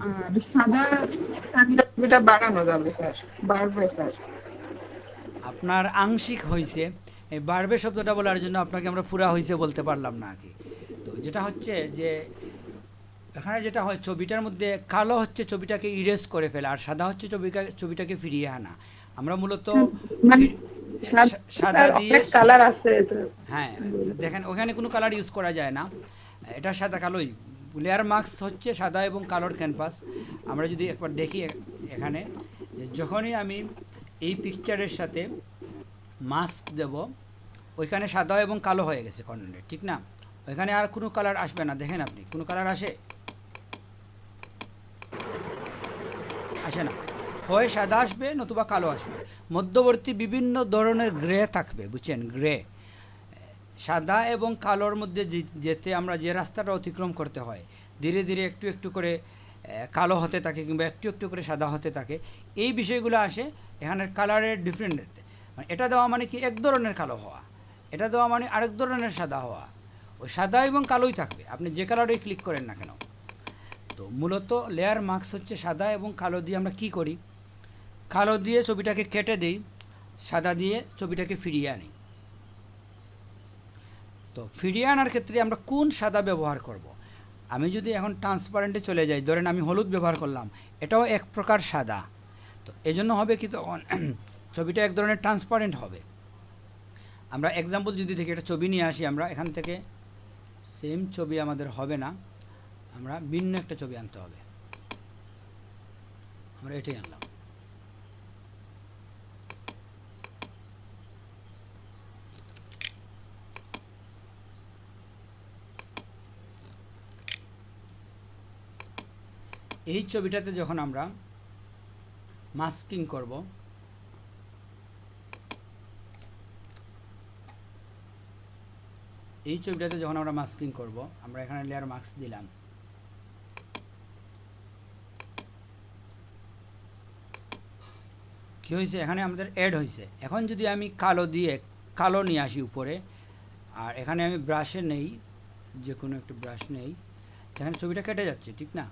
আর সাদা থাকলে ছবিটা বাড়ানো যাবে স্যার, বাড়বে স্যার। আপনার আংশিক হয়েছে, এই বাড়বে শব্দটা বলার জন্য আপনাকে আমরা পুরা হয়েছে বলতে পারলাম না আর কি। তো যেটা হচ্ছে যে এখানে যেটা হয় ছবিটার মধ্যে কালো হচ্ছে ছবিটাকে ইরেজ করে ফেলা, আর সাদা হচ্ছে ছবিটাকে ফিরিয়ে আনা। আমরা মূলত সাদা দিয়ে কালার আছে, হ্যাঁ দেখেন ওখানে কোনো কালার ইউজ করা যায় না, এটা সাদা কালোই। লেয়ার মাস্ক হচ্ছে সাদা এবং কালোর ক্যানভাস। আমরা যদি একবার দেখি এখানে যে যখনই আমি এই পিকচারের সাথে মাস্ক দেব ওইখানে সাদা এবং কালো হয়ে গেছে কর্নারে, ঠিক না? ওইখানে আর কোনো কালার আসবে না। দেখেন আপনি কোনো কালার আসে না, হয় সাদা আসবে নতুবা কালো আসবে, মধ্যবর্তী বিভিন্ন ধরনের গ্রে থাকবে, বুঝছেন? গ্রে। সাদা এবং কালোর মধ্যে যেতে আমরা যে রাস্তাটা অতিক্রম করতে হয়, ধীরে ধীরে একটু একটু করে কালো হতে থাকে কিংবা একটু একটু করে সাদা হতে থাকে, এই বিষয়গুলো আসে এখানের কালারের ডিফারেন্ট। মানে এটা দেওয়া মানে কি এক ধরনের কালো হওয়া, এটা দেওয়া মানে আরেক ধরনের সাদা হওয়া। ওই সাদা এবং কালোই থাকবে, আপনি যে কালারেই ক্লিক করেন না কেন। তো মূলত লেয়ার মার্কস হচ্ছে সাদা এবং কালো দিয়ে আমরা কি করি, কালো দিয়ে ছবিটাকে কেটে দিই, সাদা দিয়ে ছবিটাকে ফিরিয়ে আনি। তো ফিরিয়ে আনার ক্ষেত্রে আমরা কোন সাদা ব্যবহার করব। আমি যদি এখন ট্রান্সপারেন্টে চলে যাই, ধরেন আমি হলুদ ব্যবহার করলাম, এটাও এক প্রকার সাদা। তো এজন্য হবে কি, তখন ছবিটা এক ধরনের ট্রান্সপারেন্ট হবে। আমরা এক্সাম্পল যদি দেখি, একটা ছবি নিয়ে আসি, আমরা এখান থেকে সেম ছবি আমাদের হবে না, আমরা ভিন্ন একটা ছবি আনতে হবে। আমরা এটাই আনলাম। এই ছবিটাতে যখন আমরা মাস্কিং করব, এই ছবিটাতে যখন আমরা মাস্কিং করব, আমরা এখানে লেয়ার মাস্ক দিলাম। কি হয়েছে, এখানে আমাদের অ্যাড হয়েছে। এখন যদি আমি কালো দিয়ে কালো নিয়ে আসি উপরে, আর এখানে আমি ব্রাশে নেই, যে কোনো একটা ব্রাশ নেই, এখানে ছবিটা কেটে যাচ্ছে, ঠিক না?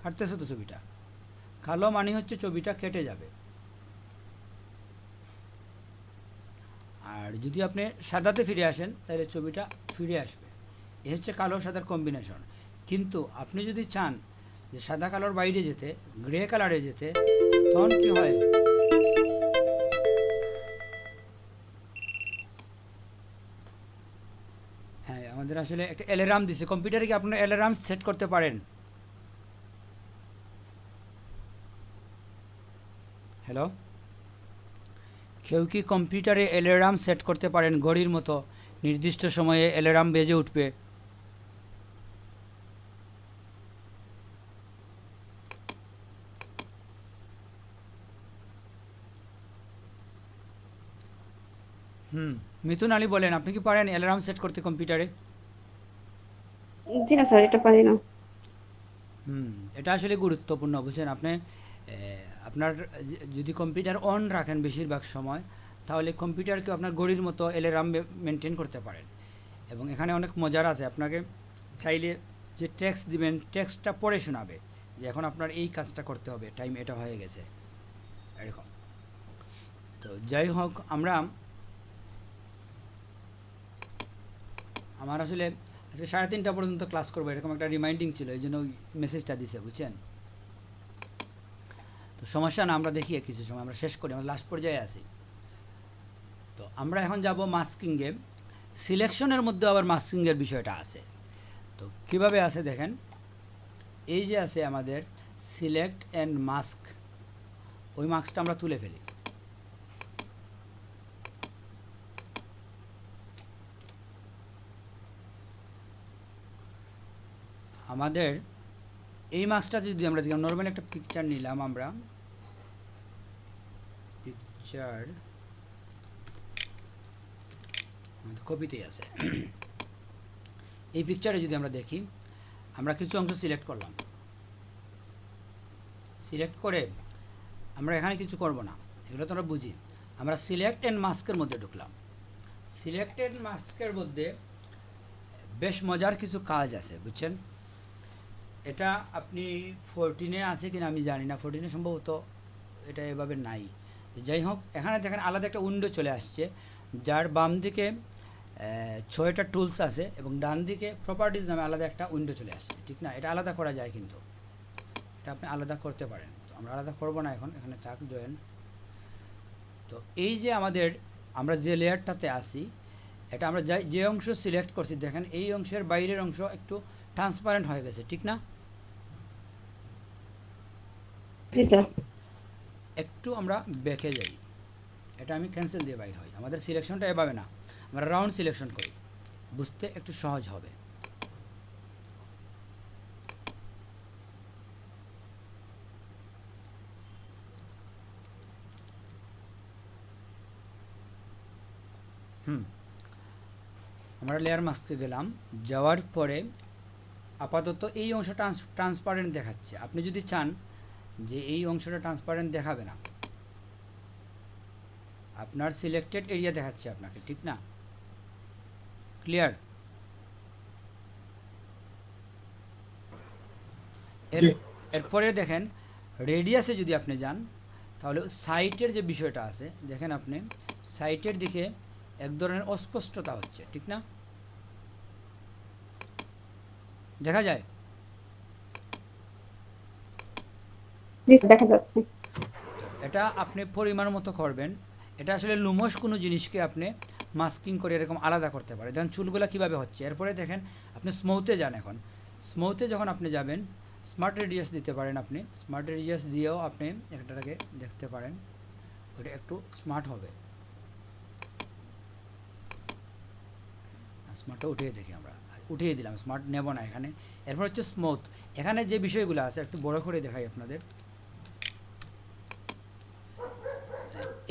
কাটতেছে তো ছবিটা। কালো মানে হচ্ছে ছবিটা কেটে যাবে। আর যদি আপনি সাদাতে ফিরে আসেন, তাহলে ছবিটা ফিরে আসবে। এ হচ্ছে কালো সাদার কম্বিনেশন। কিন্তু আপনি যদি চান যে সাদা কালোর বাইরে যেতে, গ্রে কালারে যেতে, তখন কি হয়, হ্যাঁ, আমাদের আসলে একটা অ্যালার্ম দিছে। কম্পিউটারে কি আপনারা অ্যালার্ম সেট করতে পারেন? হ্যালো, কেউ কি কম্পিউটারে অ্যালার্ম সেট করতে পারেন, ঘড়ির মতো নির্দিষ্ট সময়ে অ্যালার্ম বেজে উঠবে? মিথুন আলী বলেন, আপনি কি পারেন অ্যালার্ম সেট করতে কম্পিউটারে? জি না স্যার, এটা পারি না। এটা আসলে গুরুত্বপূর্ণ, বুঝছেন আপনি। আপনার যদি কম্পিউটার অন রাখেন বেশিরভাগ সময়, তাহলে কম্পিউটারকে আপনার ঘড়ির মতো অ্যালার্ম মেনটেন করতে পারেন। এবং এখানে অনেক মজার আছে, আপনাকে চাইলে যে টেক্সট দিবেন, টেক্সটটা পড়ে শোনাবে যে এখন আপনার এই কাজটা করতে হবে, টাইম এটা হয়ে গেছে, এরকম। তো যাই হোক, আমার আসলে আজকে 3:30 পর্যন্ত ক্লাস করবো, এরকম একটা রিমাইন্ডিং ছিল, এই জন্য ওই মেসেজটা দিছে, বুঝছেন। তো সমস্যা না, আমরা দেখি কিছু সময় আমরা শেষ করি, আমরা লাস্ট পর্যায়ে আছি। তো আমরা এখন যাব মাস্কিংয়ে। সিলেকশনের মধ্যে আবার মাস্কিংয়ের বিষয়টা আছে। তো কিভাবে আছে দেখেন, এই যে আছে আমাদের সিলেক্ট অ্যান্ড মাস্ক, ওই মাস্কটা আমরা তুলে ফেলি। আমাদের এই মাস্কটা যদি আমরা দেখি, নর্মাল একটা পিকচার নিলাম, আমরা পিকচার কপিতেই আছে। এই পিকচারে যদি আমরা দেখি, আমরা কিছু অংশ সিলেক্ট করলাম, সিলেক্ট করে আমরা এখানে কিছু করব না, এগুলো তো আমরা বুঝি। আমরা সিলেক্ট অ্যান্ড মাস্কের মধ্যে ঢুকলাম। সিলেক্ট অ্যান্ড মাস্কের মধ্যে বেশ মজার কিছু কাজ আছে, বুঝছেন। এটা আপনি 14-এ আছে কিনা আমি জানি না, 14-এ সম্ভবত এটা এভাবে নাই। যাই হোক, এখানে দেখেন আলাদা একটা উইন্ডো চলে আসছে, যার বাম দিকে 6টা টুলস আছে এবং ডান দিকে প্রপার্টিজ নামে আলাদা একটা উইন্ডো চলে আসছে, ঠিক না? এটা আলাদা করা যায়, কিন্তু এটা আপনি আলাদা করতে পারেন। তো আমরা আলাদা করব না এখন, এখানে থাক জয়েন। তো এই যে আমরা যে লেয়ারটাতে আসি, এটা আমরা যে অংশ সিলেক্ট করছি, দেখেন এই অংশের বাইরের অংশ একটু ট্রান্সপারেন্ট হয়ে গেছে, ঠিক না? জি স্যার। একটু আমরা ব্যাকে যাই, এটা আমি ক্যান্সেল দিয়ে বাইর হই। আমাদের সিলেকশনটা এভাবে না, আমরা রাউন্ড সিলেকশন করি, বুঝতে একটু সহজ হবে। আমরা লেয়ার মাস্কে গেলাম, যাওয়ার পরে আপাতত এই অংশটা ট্রান্সপারেন্ট দেখাচ্ছে। আপনি যদি চান যে এই অংশটা ট্রান্সপারেন্ট দেখাবে না, আপনার সিলেক্টেড এরিয়া দেখাচ্ছে আপনাকে, ঠিক না? ক্লিয়ার? এরপরে দেখেন রেডিয়াসে যদি আপনি যান তাহলে সাইটের যে বিষয়টা আছে দেখেন, আপনি সাইটের দিকে এক ধরনের অস্পষ্টতা হচ্ছে, ঠিক না? দেখা যায়? জি দেখা যাচ্ছে। এটা আপনি পরিমাণ মতো করবেন। এটা আসলে লুমস কোনো জিনিসকে আপনি মাস্কিং করে এরকম আলাদা করতে পারে। দেখেন চুলগুলো কীভাবে হচ্ছে। এরপরে দেখেন আপনি স্মুথে যান। এখন স্মুথে যখন আপনি যাবেন, স্মার্ট রেডিয়াস দিতে পারেন। আপনি স্মার্ট রেডিয়াস দিয়েও আপনি একটাকে দেখতে পারেন, ওটা একটু স্মার্ট হবে। স্মার্টটা উঠিয়ে দেখি, আমরা উঠিয়ে দিলাম, স্মার্ট নেব না এখানে। এরপর হচ্ছে স্মুথ। এখানে যে বিষয়গুলো আছে একটু বড় করে দেখাই আপনাদের।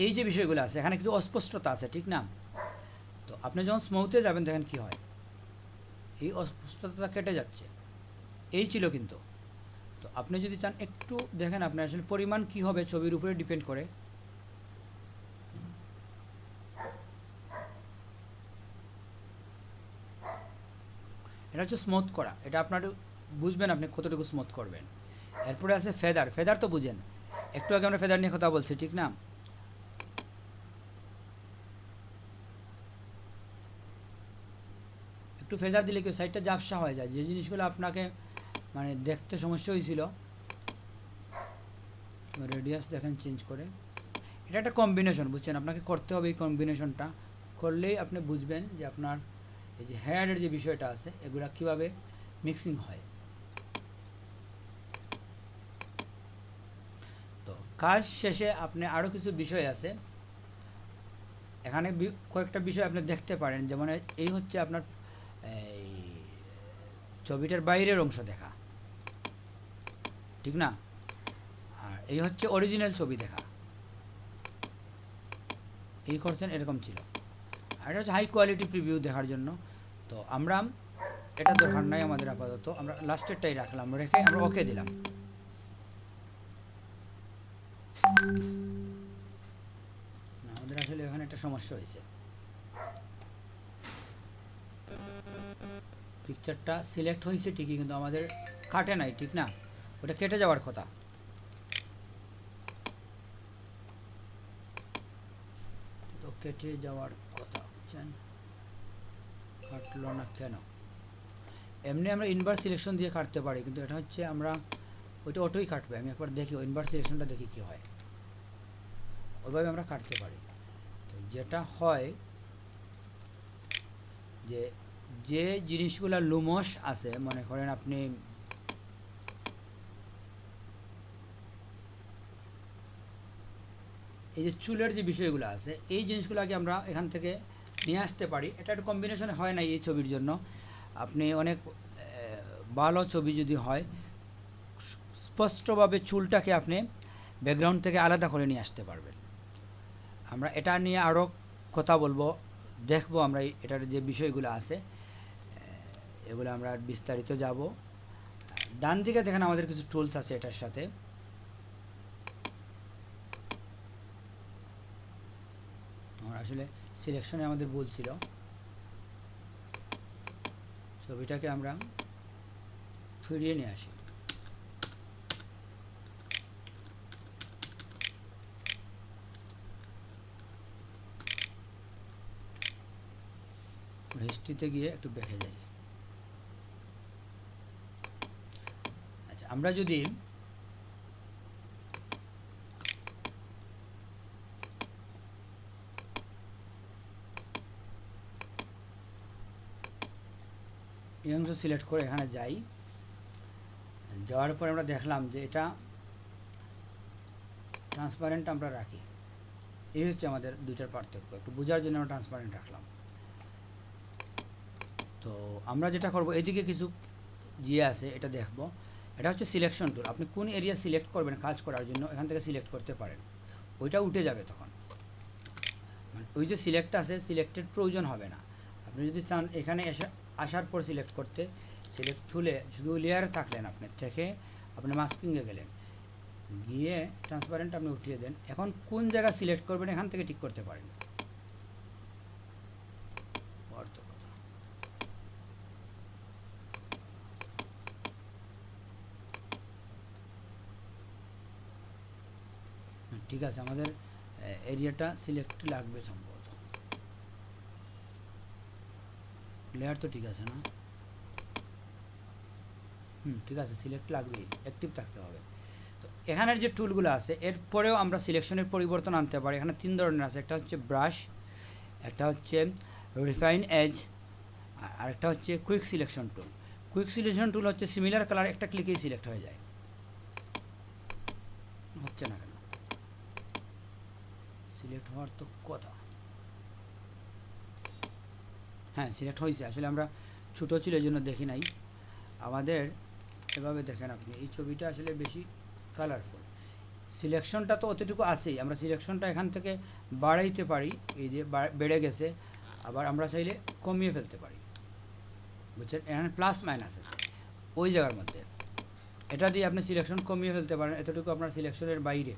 এই যে বিষয়গুলো আছে এখানে কিন্তু অস্পষ্টতা আছে, ঠিক না? তো আপনি যখন স্মুথে যাবেন দেখেন কি হয়, এই অস্পষ্টতা কেটে যাচ্ছে। এই ছিল কিন্তু। তো আপনি যদি চান একটু দেখেন, আপনার আসলে পরিমাণ কি হবে ছবির উপরে ডিপেন্ড করে। এটা হচ্ছে স্মুথ করা। এটা আপনার বুঝবেন আপনি কতটুকু স্মুথ করবেন। এরপরে আছে ফেদার। ফেদার তো বুঝেন, একটু আগে আমরা ফেদার নিয়ে কথা বলছি, ঠিক না? একটু ফেদার দিলে কি সাইডটা ঝাপসা হয়ে যায়, যে জিনিসগুলো আপনাকে মানে দেখতে সমস্যা হয়েছিল। রেডিয়াস দেখেন চেঞ্জ করে। এটা একটা কম্বিনেশন, বুঝছেন? আপনাকে করতে হবে এই কম্বিনেশনটা, করলেই আপনি বুঝবেন যে আপনার এই যে হেয়ারের যে বিষয়টা আছে এগুলা কিভাবে মিক্সিং হয়। তো কাজ শেষে আপনি আরও কিছু বিষয় আছে এখানে, কয়েকটা বিষয় আপনি দেখতে পারেন। যেমন এই হচ্ছে আপনার এই ছবিটার বাইরের অংশ দেখা, ঠিক না? আর এই হচ্ছে অরিজিনাল ছবি দেখা। এই করছেন এরকম ছিল। আর এটা হচ্ছে হাই কোয়ালিটি প্রিভিউ দেখার জন্য। তো আমরা এটা দরকার নাই আমাদের, আপাতত আমরা লাস্টেরটাই রাখলাম, রেখে আমরা ওকে দিলাম। আমাদের আসলে এখানে একটা সমস্যা হয়েছে, পিকচারটা সিলেক্ট হয়েছে ঠিকই কিন্তু আমাদের কাটে নাই, ঠিক না? ওটা কেটে যাওয়ার কথা। তো কেটে যাওয়ার কথা, বুঝছেন? কাটলো না কেন? এমনি আমরা ইনভার্স সিলেকশন দিয়ে কাটতে পারি, কিন্তু এটা হচ্ছে আমরা ওইটা অটোই কাটবে। আমি একবার দেখি ইনভার্স সিলেকশনটা দেখি কি হয়। ওইভাবে আমরা কাটতে পারি। তো যেটা হয় যে যে জিনিসগুলো লুমস আছে, মনে করেন আপনি এই যে চুলের যে বিষয়গুলো আছে এই জিনিসগুলোকে আমরা এখান থেকে নিয়ে আসতে পারি। এটা একটা কম্বিনেশন হয় না এই ছবির জন্য। আপনি অনেক ভালো ছবি যদি হয়, স্পষ্টভাবে চুলটাকে আপনি ব্যাকগ্রাউন্ড থেকে আলাদা করে নিয়ে আসতে পারবেন। আমরা এটা নিয়ে আরও কথা বলবো, দেখবো আমরা এটার যে বিষয়গুলো আছে এগুলো আমরা বিস্তারিত যাব। ডান দিকে দেখেন আমাদের কিছু টুলস আছে এটার সাথে। আমরা আসলে সিলেকশনে আমাদের ভুল ছিল, ছবিটাকে আমরা ফিরিয়ে নিয়ে আসি। হিস্ট্রিতে গিয়ে একটু দেখে যাই। আচ্ছা, আমরা যদি এই অংশ সিলেক্ট করে এখানে যাই, যাওয়ার পর আমরা দেখলাম যে এটা ট্রান্সপারেন্ট আমরা রাখি। এই হচ্ছে আমাদের দুইটার পার্থক্য। একটু বোঝার জন্য আমরা ট্রান্সপারেন্ট রাখলাম। তো আমরা যেটা করব, এদিকে কিছু জিয়ে আছে এটা দেখব। এটা হচ্ছে সিলেকশন টুল। আপনি কোন এরিয়া সিলেক্ট করবেন কাজ করার জন্য এখান থেকে সিলেক্ট করতে পারেন। ওইটা উঠে যাবে তখন, মানে ওই যে সিলেক্ট আছে সিলেক্টেড প্রয়োজন হবে না। আপনি আপনি যদি চান এখানে আসার পর সিলেক্ট করতে, সিলেক্ট তুলে শুধু লেয়ারে থাকলেন, আপনার থেকে আপনি মাস্কিংয়ে গেলেন, গিয়ে ট্রান্সপারেন্ট আপনি উঠিয়ে দেন। এখন কোন জায়গা সিলেক্ট করবেন এখান থেকে ঠিক করতে পারেন। অর্থ কথা, ঠিক আছে, আমাদের এরিয়াটা সিলেক্ট লাগবে সম্ভবত। লেয়ার তো ঠিক আছে না? ঠিক আছে, সিলেক্ট লাগবেই, অ্যাক্টিভ থাকতে হবে। তো এখানের যে টুলগুলো আছে এরপরেও আমরা সিলেকশনের পরিবর্তন আনতে পারি। এখানে 3 ধরনের আছে, একটা হচ্ছে ব্রাশ, একটা হচ্ছে রিফাইন এজ, আর একটা হচ্ছে quick selection tool. Quick selection tool হচ্ছে সিমিলার কালার একটা ক্লিকেই সিলেক্ট হয়ে যায়। হচ্ছে না কেন? সিলেক্ট হওয়ার তো কথা। হ্যাঁ, সিলেক্ট হয়েছে। আসলে আমরা ছোটো ছিল এই জন্য দেখি নাই। আমাদের এভাবে দেখেন আপনি, এই ছবিটা আসলে বেশি কালারফুল। সিলেকশনটা তো অতটুকু আছেই, আমরা সিলেকশনটা এখান থেকে বাড়াইতে পারি, এই যে বেড়ে গেছে, আবার আমরা চাইলে কমিয়ে ফেলতে পারি, বুঝছেন? এখানে প্লাস মাইনাস আছে ওই জায়গার মধ্যে, এটা দিয়ে আপনি সিলেকশন কমিয়ে ফেলতে পারেন, এতটুকু আপনার সিলেকশনের বাইরে।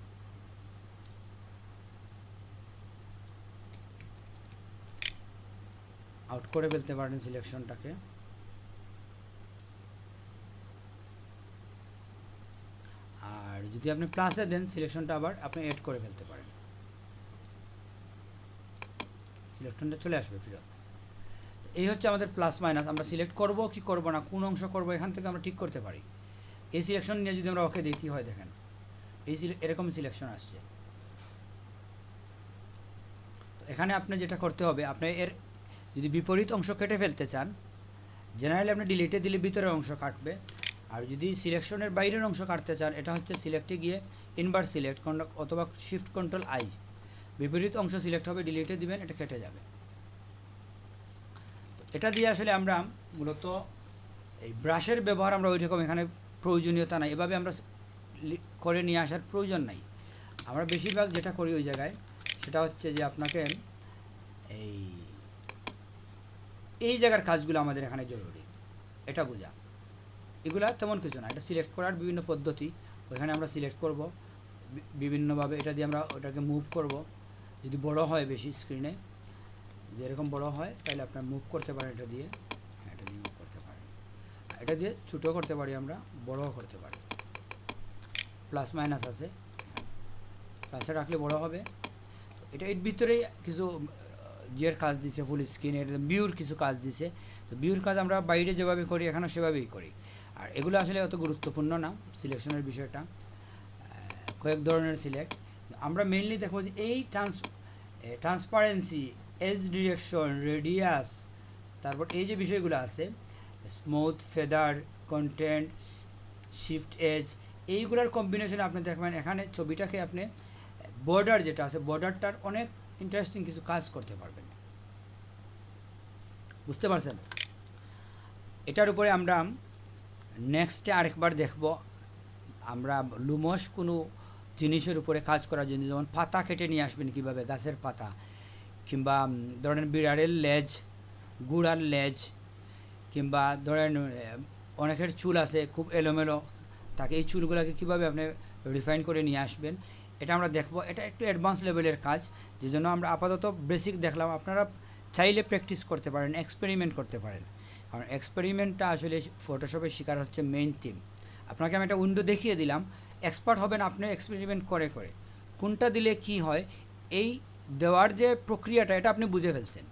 আউট করে ফেলতে পারেন সিলেকশনটাকে। আর যদি আপনি প্লাসে দেন সিলেকশনটা আবার আপনি এড করে ফেলতে পারেন, সিলেকশনটা চলে আসবে ফেরত। এই হচ্ছে আমাদের প্লাস মাইনাস। আমরা সিলেক্ট করব কি করব না, কোন অংশ করব, এখান থেকে আমরা ঠিক করতে পারি। এই সিলেকশন নিয়ে যদি আমরা ওকে দেখি হয়, দেখেন এই এরকম সিলেকশন আসছে। এখানে আপনি যেটা করতে হবে, আপনি এর যদি বিপরীত অংশ কেটে ফেলতে চান, জেনারেলি আপনি ডিলিটে দিলে ভিতরের অংশ কাটবে। আর যদি সিলেকশনের বাইরের অংশ কাটতে চান, এটা হচ্ছে সিলেক্টে গিয়ে ইনভার্স সিলেক্ট অথবা শিফট কন্ট্রোল আই, বিপরীত অংশ সিলেক্ট হবে, ডিলিটে দিবেন, এটা কেটে যাবে। এটা দিয়ে আসলে আমরা মূলত এই ব্রাশের ব্যবহার আমরা ওই রকম এখানে প্রয়োজনীয়তা নাই, এভাবে আমরা করে নিয়ে আসার প্রয়োজন নাই। আমরা বেশিরভাগ যেটা করি ওই জায়গায় সেটা হচ্ছে যে আপনাকে এই জায়গার কাজগুলো আমাদের এখানে জরুরি, এটা বোঝা। এগুলা তেমন কিছু না, এটা সিলেক্ট করার বিভিন্ন পদ্ধতি। ওইখানে আমরা সিলেক্ট করব বিভিন্নভাবে, এটা দিয়ে আমরা ওটাকে মুভ করব। যদি বড় হয় বেশি স্ক্রিনে, যদি এরকম বড় হয় তাহলে আপনার মুভ করতে পারেন এটা দিয়ে, হ্যাঁ এটা দিয়ে মুভ করতে পারেন। এটা দিয়ে ছোটো করতে পারি, আমরা বড়ও করতে পারি। প্লাস মাইনাস আছে, প্লাসে রাখলে বড় হবে। এটা এর ভিতরেই কিছু জিয়ের কাজ দিছে, ফুল স্ক্রিনের ভিউর কিছু কাজ দিছে। তো ভিউর কাজ আমরা বাইরে যেভাবে করি এখানে সেভাবেই করি। আর এগুলো আসলে অত গুরুত্বপূর্ণ না, সিলেকশনের বিষয়টা কয়েক ধরনের সিলেক্ট। আমরা মেইনলি দেখবো যে এই ট্রান্সপারেন্সি, এজ ডিরেকশন, রেডিয়াস, তারপর এই যে বিষয়গুলো আছে, smooth, feather, content, shift edge, এইগুলোর কম্বিনেশনে আপনি দেখবেন এখানে ছবিটাকে আপনি বর্ডার যেটা আছে, বর্ডারটার অনেক ইন্টারেস্টিং কিছু কাজ করতে পারবেন, বুঝতে পারছেন? এটার উপরে আমরা নেক্সটে আরেকবার দেখব। আমরা লুমস কোনো জিনিসের উপরে কাজ করার জন্য, যেমন পাতা কেটে নিয়ে আসবেন কীভাবে, গাছের পাতা, কিংবা ধরেন বিড়ালের লেজ, গুড়ার লেজ, কিংবা ধরেন অনেকের চুল আছে খুব এলোমেলো, তাকে এই চুলগুলোকে কীভাবে আপনি রিফাইন করে নিয়ে আসবেন, এটা আমরা দেখব। এটা একটু অ্যাডভান্স লেভেলের কাজ, যে জন্য আমরা আপাতত বেসিক দেখলাম। আপনারা চাইলে প্র্যাকটিস করতে পারেন, এক্সপেরিমেন্ট করতে পারেন, কারণ এক্সপেরিমেন্টটা আসলে ফটোশপে শেখার হচ্ছে মেইন থিম। আপনাকে আমি একটা উইন্ডো দেখিয়ে দিলাম, এক্সপার্ট হবেন আপনি এক্সপেরিমেন্ট করে করে, কোনটা দিলে কি হয়, এই দেওয়ার যে প্রক্রিয়াটা এটা আপনি বুঝে ফেলছেন।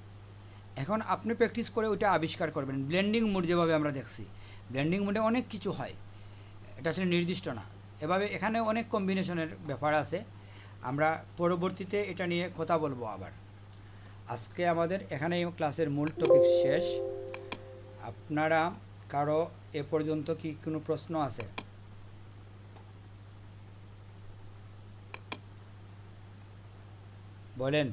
এখন আপনি প্র্যাকটিস করে ওইটা আবিষ্কার করবেন। ব্লেন্ডিং মোড যেভাবে আমরা দেখছি, ব্লেন্ডিং মোডে অনেক কিছু হয়, এটা আসলে নির্দিষ্ট না। এভাবে এখানে অনেক কম্বিনেশনের ব্যাপার আছে, আমরা পরবর্তীতে এটা নিয়ে কথা বলবো আবার। আজকে আমাদের এখানেই ক্লাসের মূল টপিক শেষ। আপনারা কারো এ পর্যন্ত কি কোনো প্রশ্ন আছে? বলেন।